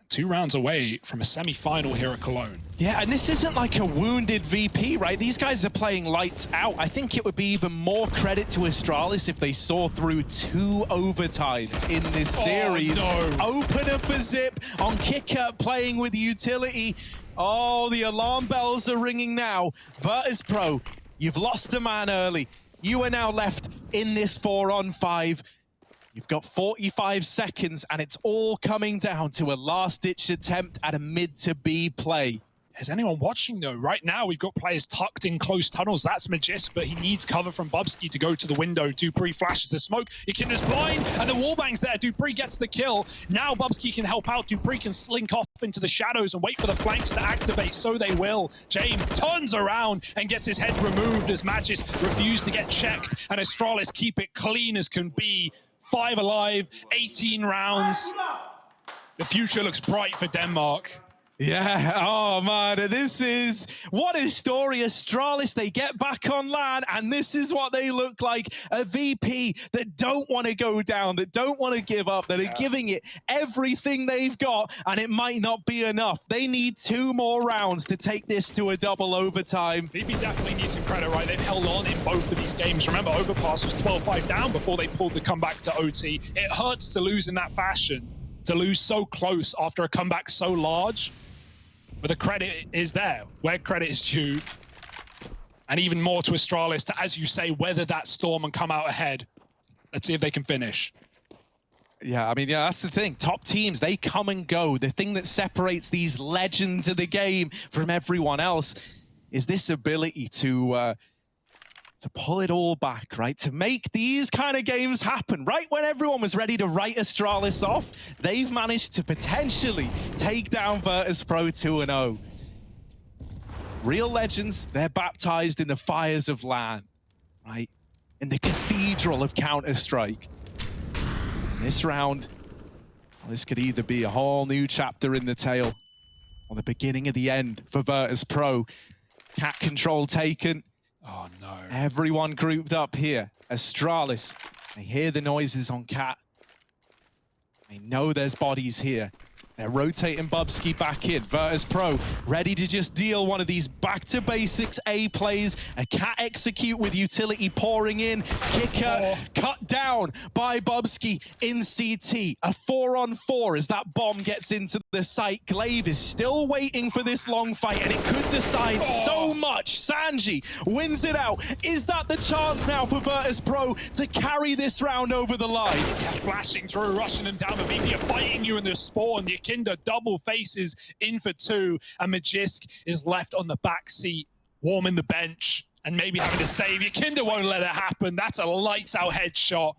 2 rounds away from a semi-final here at Cologne. Yeah, and this isn't like a wounded VP, right? These guys are playing lights out. I think it would be even more credit to Astralis if they saw through 2 overtimes in this series. Oh, no. Opener for Zip on Kicker playing with utility. Oh, the alarm bells are ringing now. Virtus.pro, you've lost a man early. You are now left in this 4-on-5. You've got 45 seconds, and it's all coming down to a last-ditch attempt at a mid-to-B play. Is anyone watching, though? Right now, we've got players tucked in close tunnels. That's Magisk, but he needs cover from Bubsky to go to the window. Dupree flashes the smoke. Ikinder's blind, and the wallbang's there. Dupree gets the kill. Now Bubsky can help out. Dupree can slink off into the shadows and wait for the flanks to activate, so they will. James turns around and gets his head removed as Magisk refused to get checked, and Astralis keep it clean as can be. 5 alive, 18 rounds. The future looks bright for Denmark. Yeah, oh man, what a story. Astralis, they get back on land, and this is what they look like. A VP that don't want to go down, that don't want to give up, that are giving it everything they've got, and it might not be enough. They need 2 more rounds to take this to a double overtime. VP definitely needs some credit, right? They've held on in both of these games. Remember, Overpass was 12-5 down before they pulled the comeback to OT. It hurts to lose in that fashion, to lose so close after a comeback so large. But the credit is there, where credit is due. And even more to Astralis to, as you say, weather that storm and come out ahead. Let's see if they can finish. Yeah, I mean, yeah, that's the thing. Top teams, they come and go. The thing that separates these legends of the game from everyone else is this ability to pull it all back, right? To make these kind of games happen. Right when everyone was ready to write Astralis off, they've managed to potentially take down Virtus.pro 2-0. Real legends, they're baptized in the fires of LAN, right? In the cathedral of Counter-Strike. This round, well, this could either be a whole new chapter in the tale or the beginning of the end for Virtus.pro. Cat control taken. Oh no. Everyone grouped up here. Astralis, they hear the noises on Cat. They know there's bodies here. They're rotating Bubsky back in. Virtus.pro ready to just deal one of these back-to-basics A plays. A Cat execute with utility pouring in. Kicker cut down by Bubsky in CT. A 4-on-4 as that bomb gets into the site. Glaive is still waiting for this long fight, and it could decide so much. Sanji wins it out. Is that the chance now for Virtus.pro to carry this round over the line? Flashing through, rushing them down. The VP are fighting you in the spawn. The Ikinder double faces in for 2, and Magisk is left on the back seat, warming the bench and maybe having to save. Ikinder won't let it happen. That's a lights out headshot.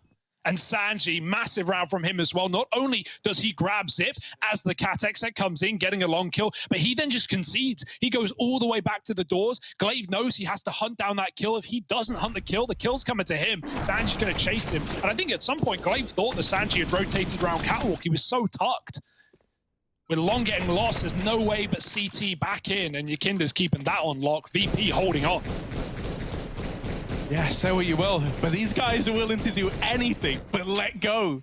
And Sanji, massive round from him as well. Not only does he grab Zip as the Cat exec comes in, getting a long kill, but he then just concedes. He goes all the way back to the doors. Glaive knows he has to hunt down that kill. If he doesn't hunt the kill's coming to him. Sanji's going to chase him. And I think at some point, Glaive thought that Sanji had rotated around Catwalk. He was so tucked. With Long getting lost, there's no way but CT back in, and Yakinder's keeping that on lock. VP holding on. Yeah, say what you will, but these guys are willing to do anything but let go.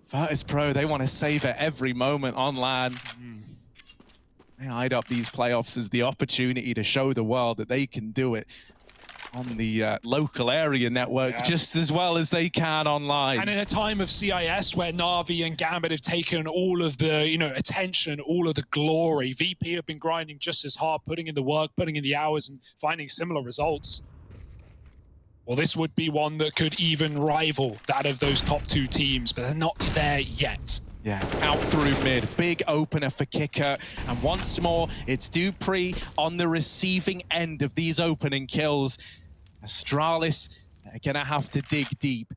Virtus.pro, they want to savor every moment on LAN. They eyed up these playoffs as the opportunity to show the world that they can do it on the local area network just as well as they can online. And in a time of CIS where Na'Vi and Gambit have taken all of the, attention, all of the glory, VP have been grinding just as hard, putting in the work, putting in the hours, and finding similar results. Well, this would be one that could even rival that of those top two teams, but they're not there yet. Yeah, out through mid. Big opener for Kicker. And once more, it's Dupree on the receiving end of these opening kills. Astralis are going to have to dig deep.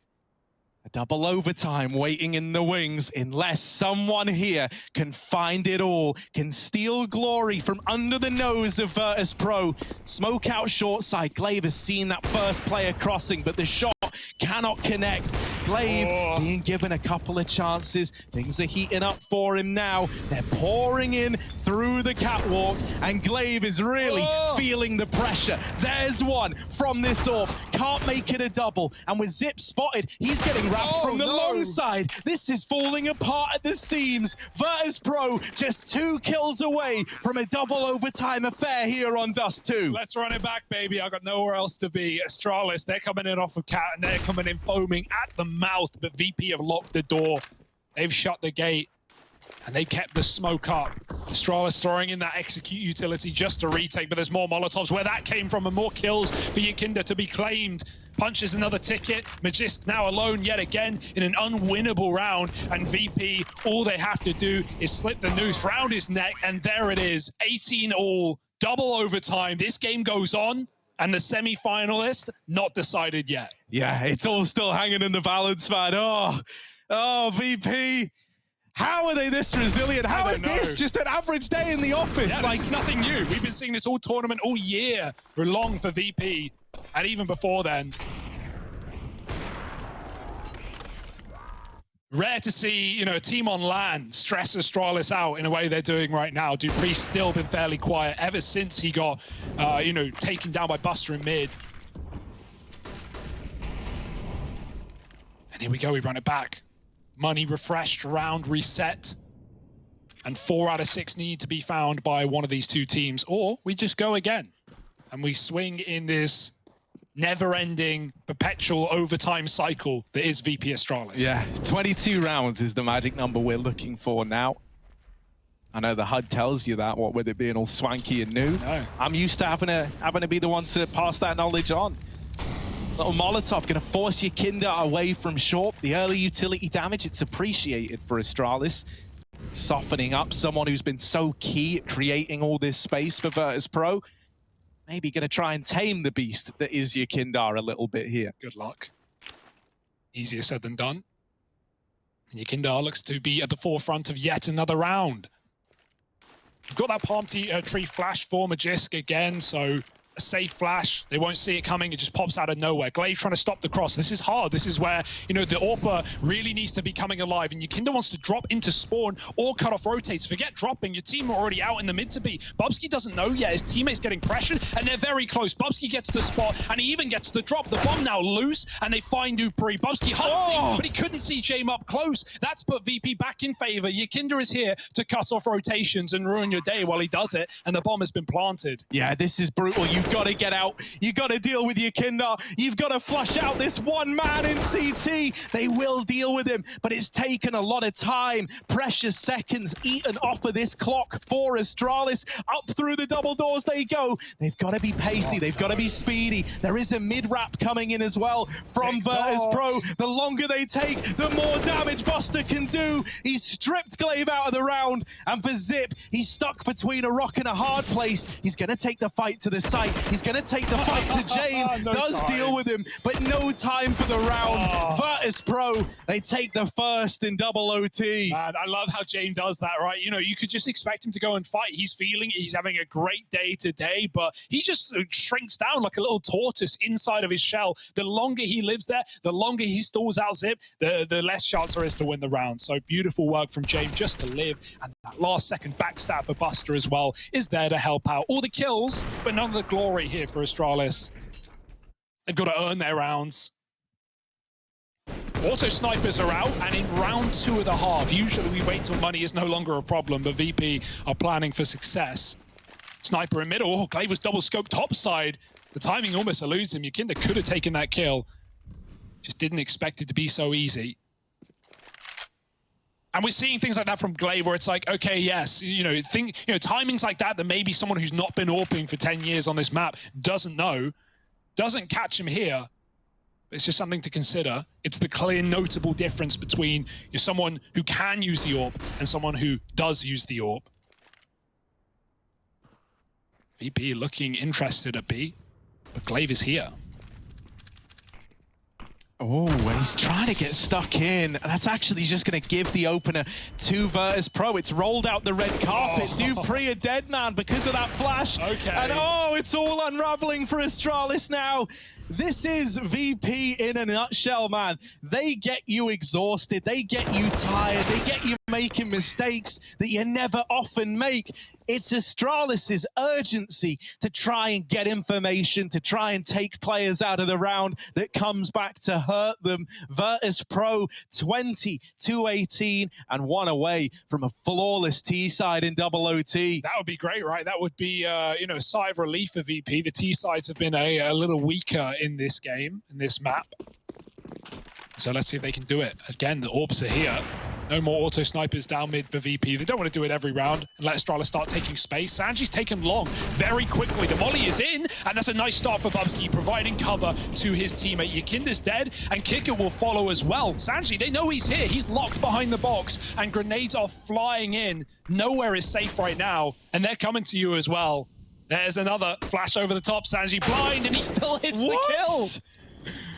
A double overtime waiting in the wings unless someone here can find it all, can steal glory from under the nose of Virtus.pro. Smoke out short side. Glaive has seen that first player crossing, but the shot cannot connect. Glaive being given a couple of chances. Things are heating up for him now. They're pouring in through the catwalk, and Glaive is really feeling the pressure. There's one from this off. Can't make it a double. And with Zip spotted, he's getting wrapped from the long side. This is falling apart at the seams. Virtus.pro just 2 kills away from a double overtime affair here on Dust2. Let's run it back, baby. I've got nowhere else to be. Astralis, they're coming in off of Cat, and they're coming in foaming at the mouth, but VP have locked the door. They've shut the gate, and they kept the smoke up. Astralis throwing in that execute utility just to retake, but there's more Molotovs where that came from, and more kills for Yakinda to be claimed. Punches another ticket. Magisk now alone yet again in an unwinnable round, and VP, all they have to do is slip the noose round his neck, and there it is. 18 all, double overtime. This game goes on, and the semi-finalist not decided yet. Yeah, it's all still hanging in the balance, man. Oh, VP. How are they this resilient? How is this just an average day in the office? Yeah, like, nothing new. We've been seeing this all tournament, all year long for VP, and even before then. Rare to see, a team on LAN stress Astralis out in a way they're doing right now. Dupree's still been fairly quiet ever since he got, taken down by Buster in mid. And here we go, we run it back. Money refreshed, round reset. And 4 out of 6 need to be found by one of these two teams, or we just go again. And we swing in this never-ending, perpetual overtime cycle that is VP Astralis. Yeah, 22 rounds is the magic number we're looking for now. I know the HUD tells you that, what with it being all swanky and new. I'm used to having to be the one to pass that knowledge on. Little Molotov gonna force Yakinda away from short. The early utility damage, it's appreciated for Astralis. Softening up someone who's been so key at creating all this space for Virtus.pro. Maybe gonna try and tame the beast that is Yakinda a little bit here. Good luck. Easier said than done. And Yakinda looks to be at the forefront of yet another round. We've got that palm tree flash for Magisk again, so a safe flash. They won't see it coming. It just pops out of nowhere. Glaive trying to stop the cross. This is hard. This is where, the AWPer really needs to be coming alive. And Yakinda wants to drop into spawn or cut off rotates. Forget dropping. Your team are already out in the mid to be. Bubsky doesn't know yet. His teammate's getting pressured, and they're very close. Bubsky gets the spot, and he even gets the drop. The bomb now loose, and they find Dupree. Bubsky hunting, but he couldn't see Jame up close. That's put VP back in favor. Yakinda is here to cut off rotations and ruin your day while he does it, and the bomb has been planted. Yeah, this is brutal. You've got to get out. You've got to deal with Yakinda. You've got to flush out this one man in CT. They will deal with him, but it's taken a lot of time. Precious seconds eaten off of this clock for Astralis. Up through the double doors they go. They've got to be pacey. They've got to be speedy. There is a mid-wrap coming in as well from Virtus.pro. The longer they take, the more damage Buster can do. He's stripped Glaive out of the round, and for Zip, he's stuck between a rock and a hard place. He's going to take the fight to the site. He's going to take the fight to Jane. Deal with him, but no time for the round. Virtus.pro, they take the first in double OT. Man, I love how Jane does that, right? You could just expect him to go and fight. He's feeling it. He's having a great day today, but he just shrinks down like a little tortoise inside of his shell. The longer he lives there, the longer he stalls out Zip, the less chance there is to win the round. So beautiful work from Jane just to live, and that last second backstab for Buster as well is there to help out. All the kills, but none of the glory here for Astralis. They've got to earn their rounds. Auto snipers are out, and in round 2 of the half, usually we wait till money is no longer a problem, but VP are planning for success. Sniper in middle. Oh, Glaive was double scoped topside. The timing almost eludes him. Yakinda could have taken that kill. Just didn't expect it to be so easy. And we're seeing things like that from Glaive where it's like, okay, yes, timings like that maybe someone who's not been AWPing for 10 years on this map doesn't know, doesn't catch him here. It's just something to consider. It's the clear, notable difference between someone who can use the AWP and someone who does use the AWP. VP looking interested at B, but Glaive is here. Oh, and he's trying to get stuck in. That's actually just going to give the opener to Virtus.pro. It's rolled out the red carpet. Dupree a dead man because of that flash. Okay. And it's all unraveling for Astralis now. This is VP in a nutshell, man. They get you exhausted. They get you tired. They get you making mistakes that you never often make. It's Astralis' urgency to try and get information, to try and take players out of the round that comes back to hurt them. Virtus.pro 20-18 and 1 away from a flawless T side in double OT. That would be great, right? That would be, a sigh of relief for VP. The T sides have been a little weaker in this game, in this map. So let's see if they can do it. Again, the orbs are here. No more auto snipers down mid for VP. They don't want to do it every round and let Astralis start taking space. Sanji's taken long very quickly. The molly is in, and that's a nice start for Bubsky, providing cover to his teammate. Yakinda's dead, and Kicker will follow as well. Sanji, they know he's here. He's locked behind the box, and grenades are flying in. Nowhere is safe right now, and they're coming to you as well. There's another flash over the top. Sanji blind, and he still hits the kill.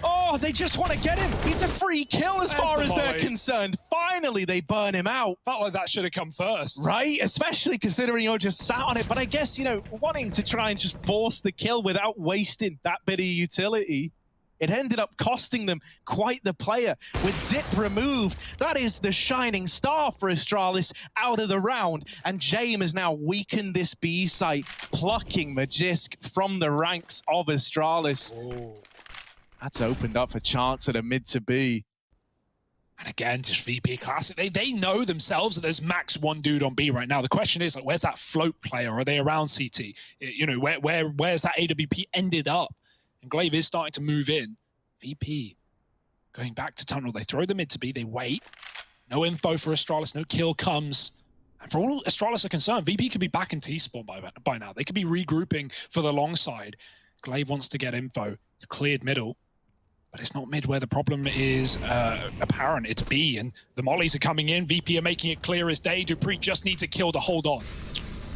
Oh, they just want to get him. He's a free kill as far as they're concerned. Finally, they burn him out. Felt like that should have come first. Right, especially considering you're just sat on it. But I guess, wanting to try and just force the kill without wasting that bit of utility, it ended up costing them quite the player. With Zip removed, that is the shining star for Astralis out of the round. And James has now weakened this B site, plucking Magisk from the ranks of Astralis. Oh. That's opened up a chance at a mid to B. And again, just VP classic. They know themselves that there's max 1 dude on B right now. The question is, where's that float player? Are they around CT? Where's that AWP ended up? And Glaive is starting to move in. VP going back to tunnel. They throw the mid to B. They wait. No info for Astralis. No kill comes. And for all Astralis are concerned, VP could be back in T-spawn by now. They could be regrouping for the long side. Glaive wants to get info. It's cleared middle. But it's not mid where the problem is apparent. It's B, and the mollies are coming in. VP are making it clear as day. Dupree just needs a kill to hold on.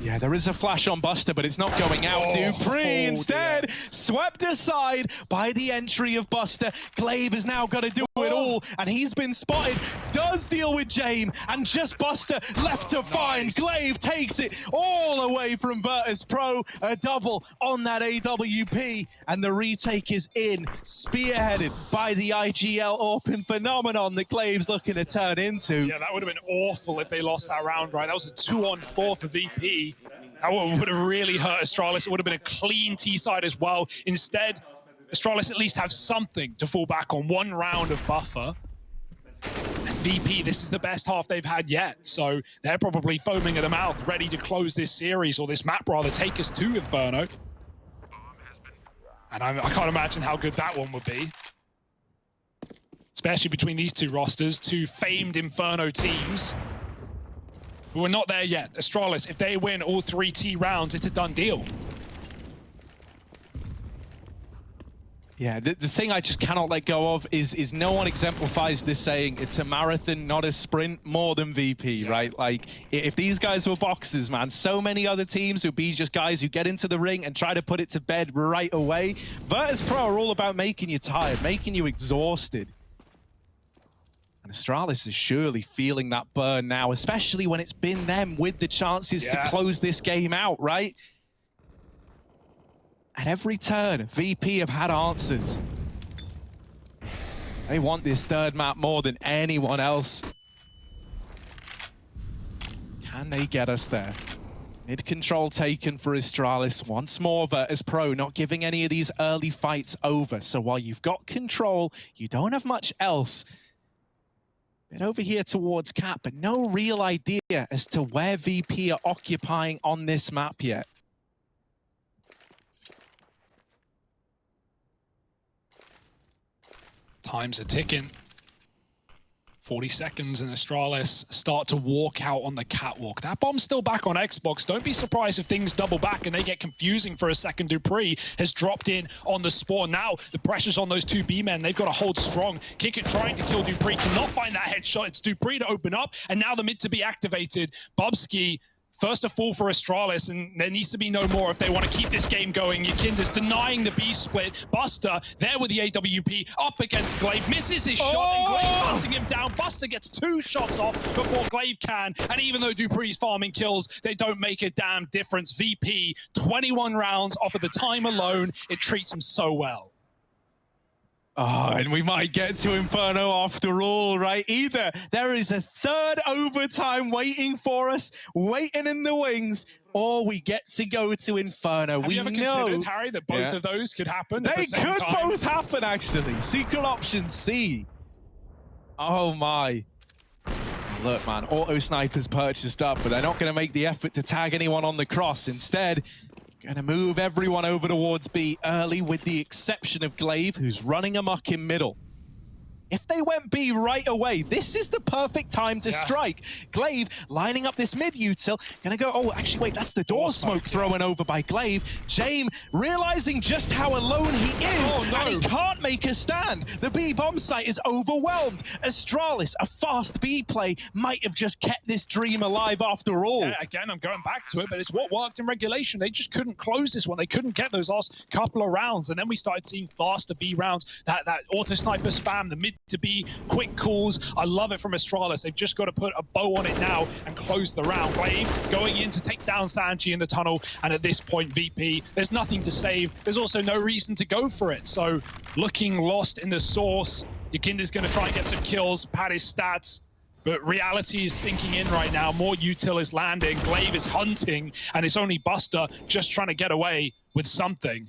Yeah, there is a flash on Buster, but it's not going out. Dupree instead swept aside by the entry of Buster. Glaive has now got to do it all, and he's been spotted. Does deal with James, and just Buster left to find. Glaive takes it all away from Virtus.pro. A double on that AWP, and the retake is in, spearheaded by the IGL Orpin phenomenon that Glaive's looking to turn into. Yeah, that would have been awful if they lost that round, right? That was a 2-on-4 for VP. That would have really hurt Astralis. It would have been a clean T-side as well. Instead, Astralis at least have something to fall back on. 1 round of buffer. And VP, this is the best half they've had yet. So they're probably foaming at the mouth, ready to close this series, or this map rather, take us to Inferno. And I can't imagine how good that one would be. Especially between these 2 rosters, 2 famed Inferno teams. But we're not there yet. Astralis, if they win all 3 T rounds, it's a done deal. Yeah, the thing I just cannot let go of is no one exemplifies this saying, it's a marathon, not a sprint, more than VP, right? Like, if these guys were boxers, man, so many other teams would be just guys who get into the ring and try to put it to bed right away. Virtus.pro are all about making you tired, making you exhausted. And Astralis is surely feeling that burn now, especially when it's been them with the chances to close this game out, right? At every turn, VP have had answers. They want this 3rd map more than anyone else. Can they get us there? Mid control taken for Astralis. Once more, Virtus.pro not giving any of these early fights over. So while you've got control, you don't have much else. Bit over here towards Cat, but no real idea as to where VP are occupying on this map yet. Times are ticking. 40 seconds and Astralis start to walk out on the catwalk. That bomb's still back on Xbox. Don't be surprised if things double back and they get confusing for a second. Dupree has dropped in on the spawn. Now the pressure's on those two B men. They've got to hold strong. Kick it trying to kill Dupree. Cannot find that headshot. It's Dupree to open up. And now the mid to be activated. Bubsky first to fall for Astralis, and there needs to be no more if they want to keep this game going. Yakinda's denying the B split. Buster there with the AWP up against Glaive, misses his shot, and Glaive's hunting him down. Buster gets 2 shots off before Glaive can, and even though Dupree's farming kills, they don't make a damn difference. VP, 21 rounds off of the time alone. It treats him so well. Oh, and we might get to Inferno after all, right? Either there is a third overtime waiting for us, waiting in the wings, or we get to go to Inferno. Have you ever considered, Harry, that both of those could happen at the same time? They could both happen, actually. Secret option C. Oh, my. Look, man, auto snipers purchased up, but they're not going to make the effort to tag anyone on the cross. Instead, gonna move everyone over towards B early, with the exception of Glaive, who's running amok in middle. If they went B right away, this is the perfect time to strike. Glaive lining up this mid util, gonna go, oh, actually, wait, that's the door smoke thrown over by Glaive. James realizing just how alone he is, and he can't make a stand. The B bomb site is overwhelmed. Astralis, a fast B play, might have just kept this dream alive after all. Yeah, again, I'm going back to it, but it's what worked in regulation. They just couldn't close this one. They couldn't get those last couple of rounds, and then we started seeing faster B rounds. That auto sniper spam, the mid to be quick calls. I love it from Astralis. They've just got to put a bow on it now and close the round. Glaive going in to take down Sanji in the tunnel, and at this point, VP, there's nothing to save. There's also no reason to go for it. So looking lost in the source. Yakinda's going to try and get some kills, pad his stats, but reality is sinking in right now. More util is landing. Glaive is hunting, and it's only Buster just trying to get away with something.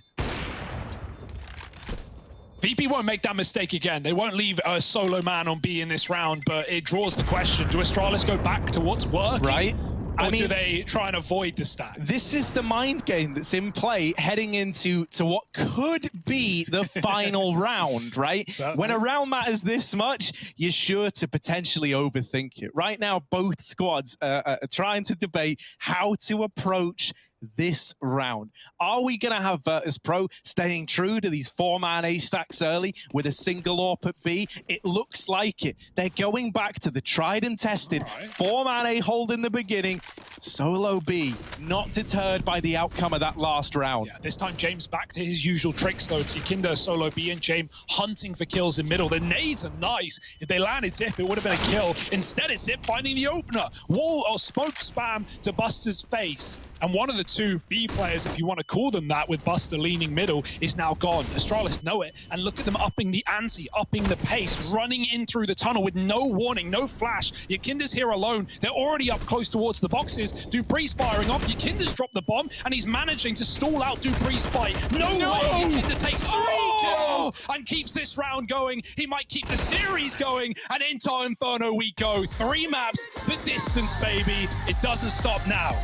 VP won't make that mistake again. They won't leave a solo man on B in this round, but it draws the question, do Astralis go back to what's working? Right. Or do they try and avoid the stack? This is the mind game that's in play heading into what could be the final round, right? Certainly. When a round matters this much, you're sure to potentially overthink it. Right now, both squads are trying to debate how to approach this round. Are we going to have Virtus.pro staying true to these 4-man A stacks early with a single AWP at B? It looks like it. They're going back to the tried and tested 4-man A hold in the beginning. Solo B, not deterred by the outcome of that last round. Yeah, this time James back to his usual tricks though. It's Yakinda, solo B, and James hunting for kills in middle. The nades are nice. If they landed Zip, it would have been a kill. Instead, it's Zip finding the opener. Wall or smoke spam to Buster's face. And one of the two B players, if you want to call them that, with Buster leaning middle, is now gone. Astralis know it, and look at them upping the ante, upping the pace, running in through the tunnel with no warning, no flash. Yakinda's here alone. They're already up close towards the boxes. Dupree's firing off. Yakinda's dropped the bomb, and he's managing to stall out Dupree's fight. No way! Yakinda takes 3 kills and keeps this round going. He might keep the series going, and into Inferno we go. 3 maps, the distance, baby. It doesn't stop now.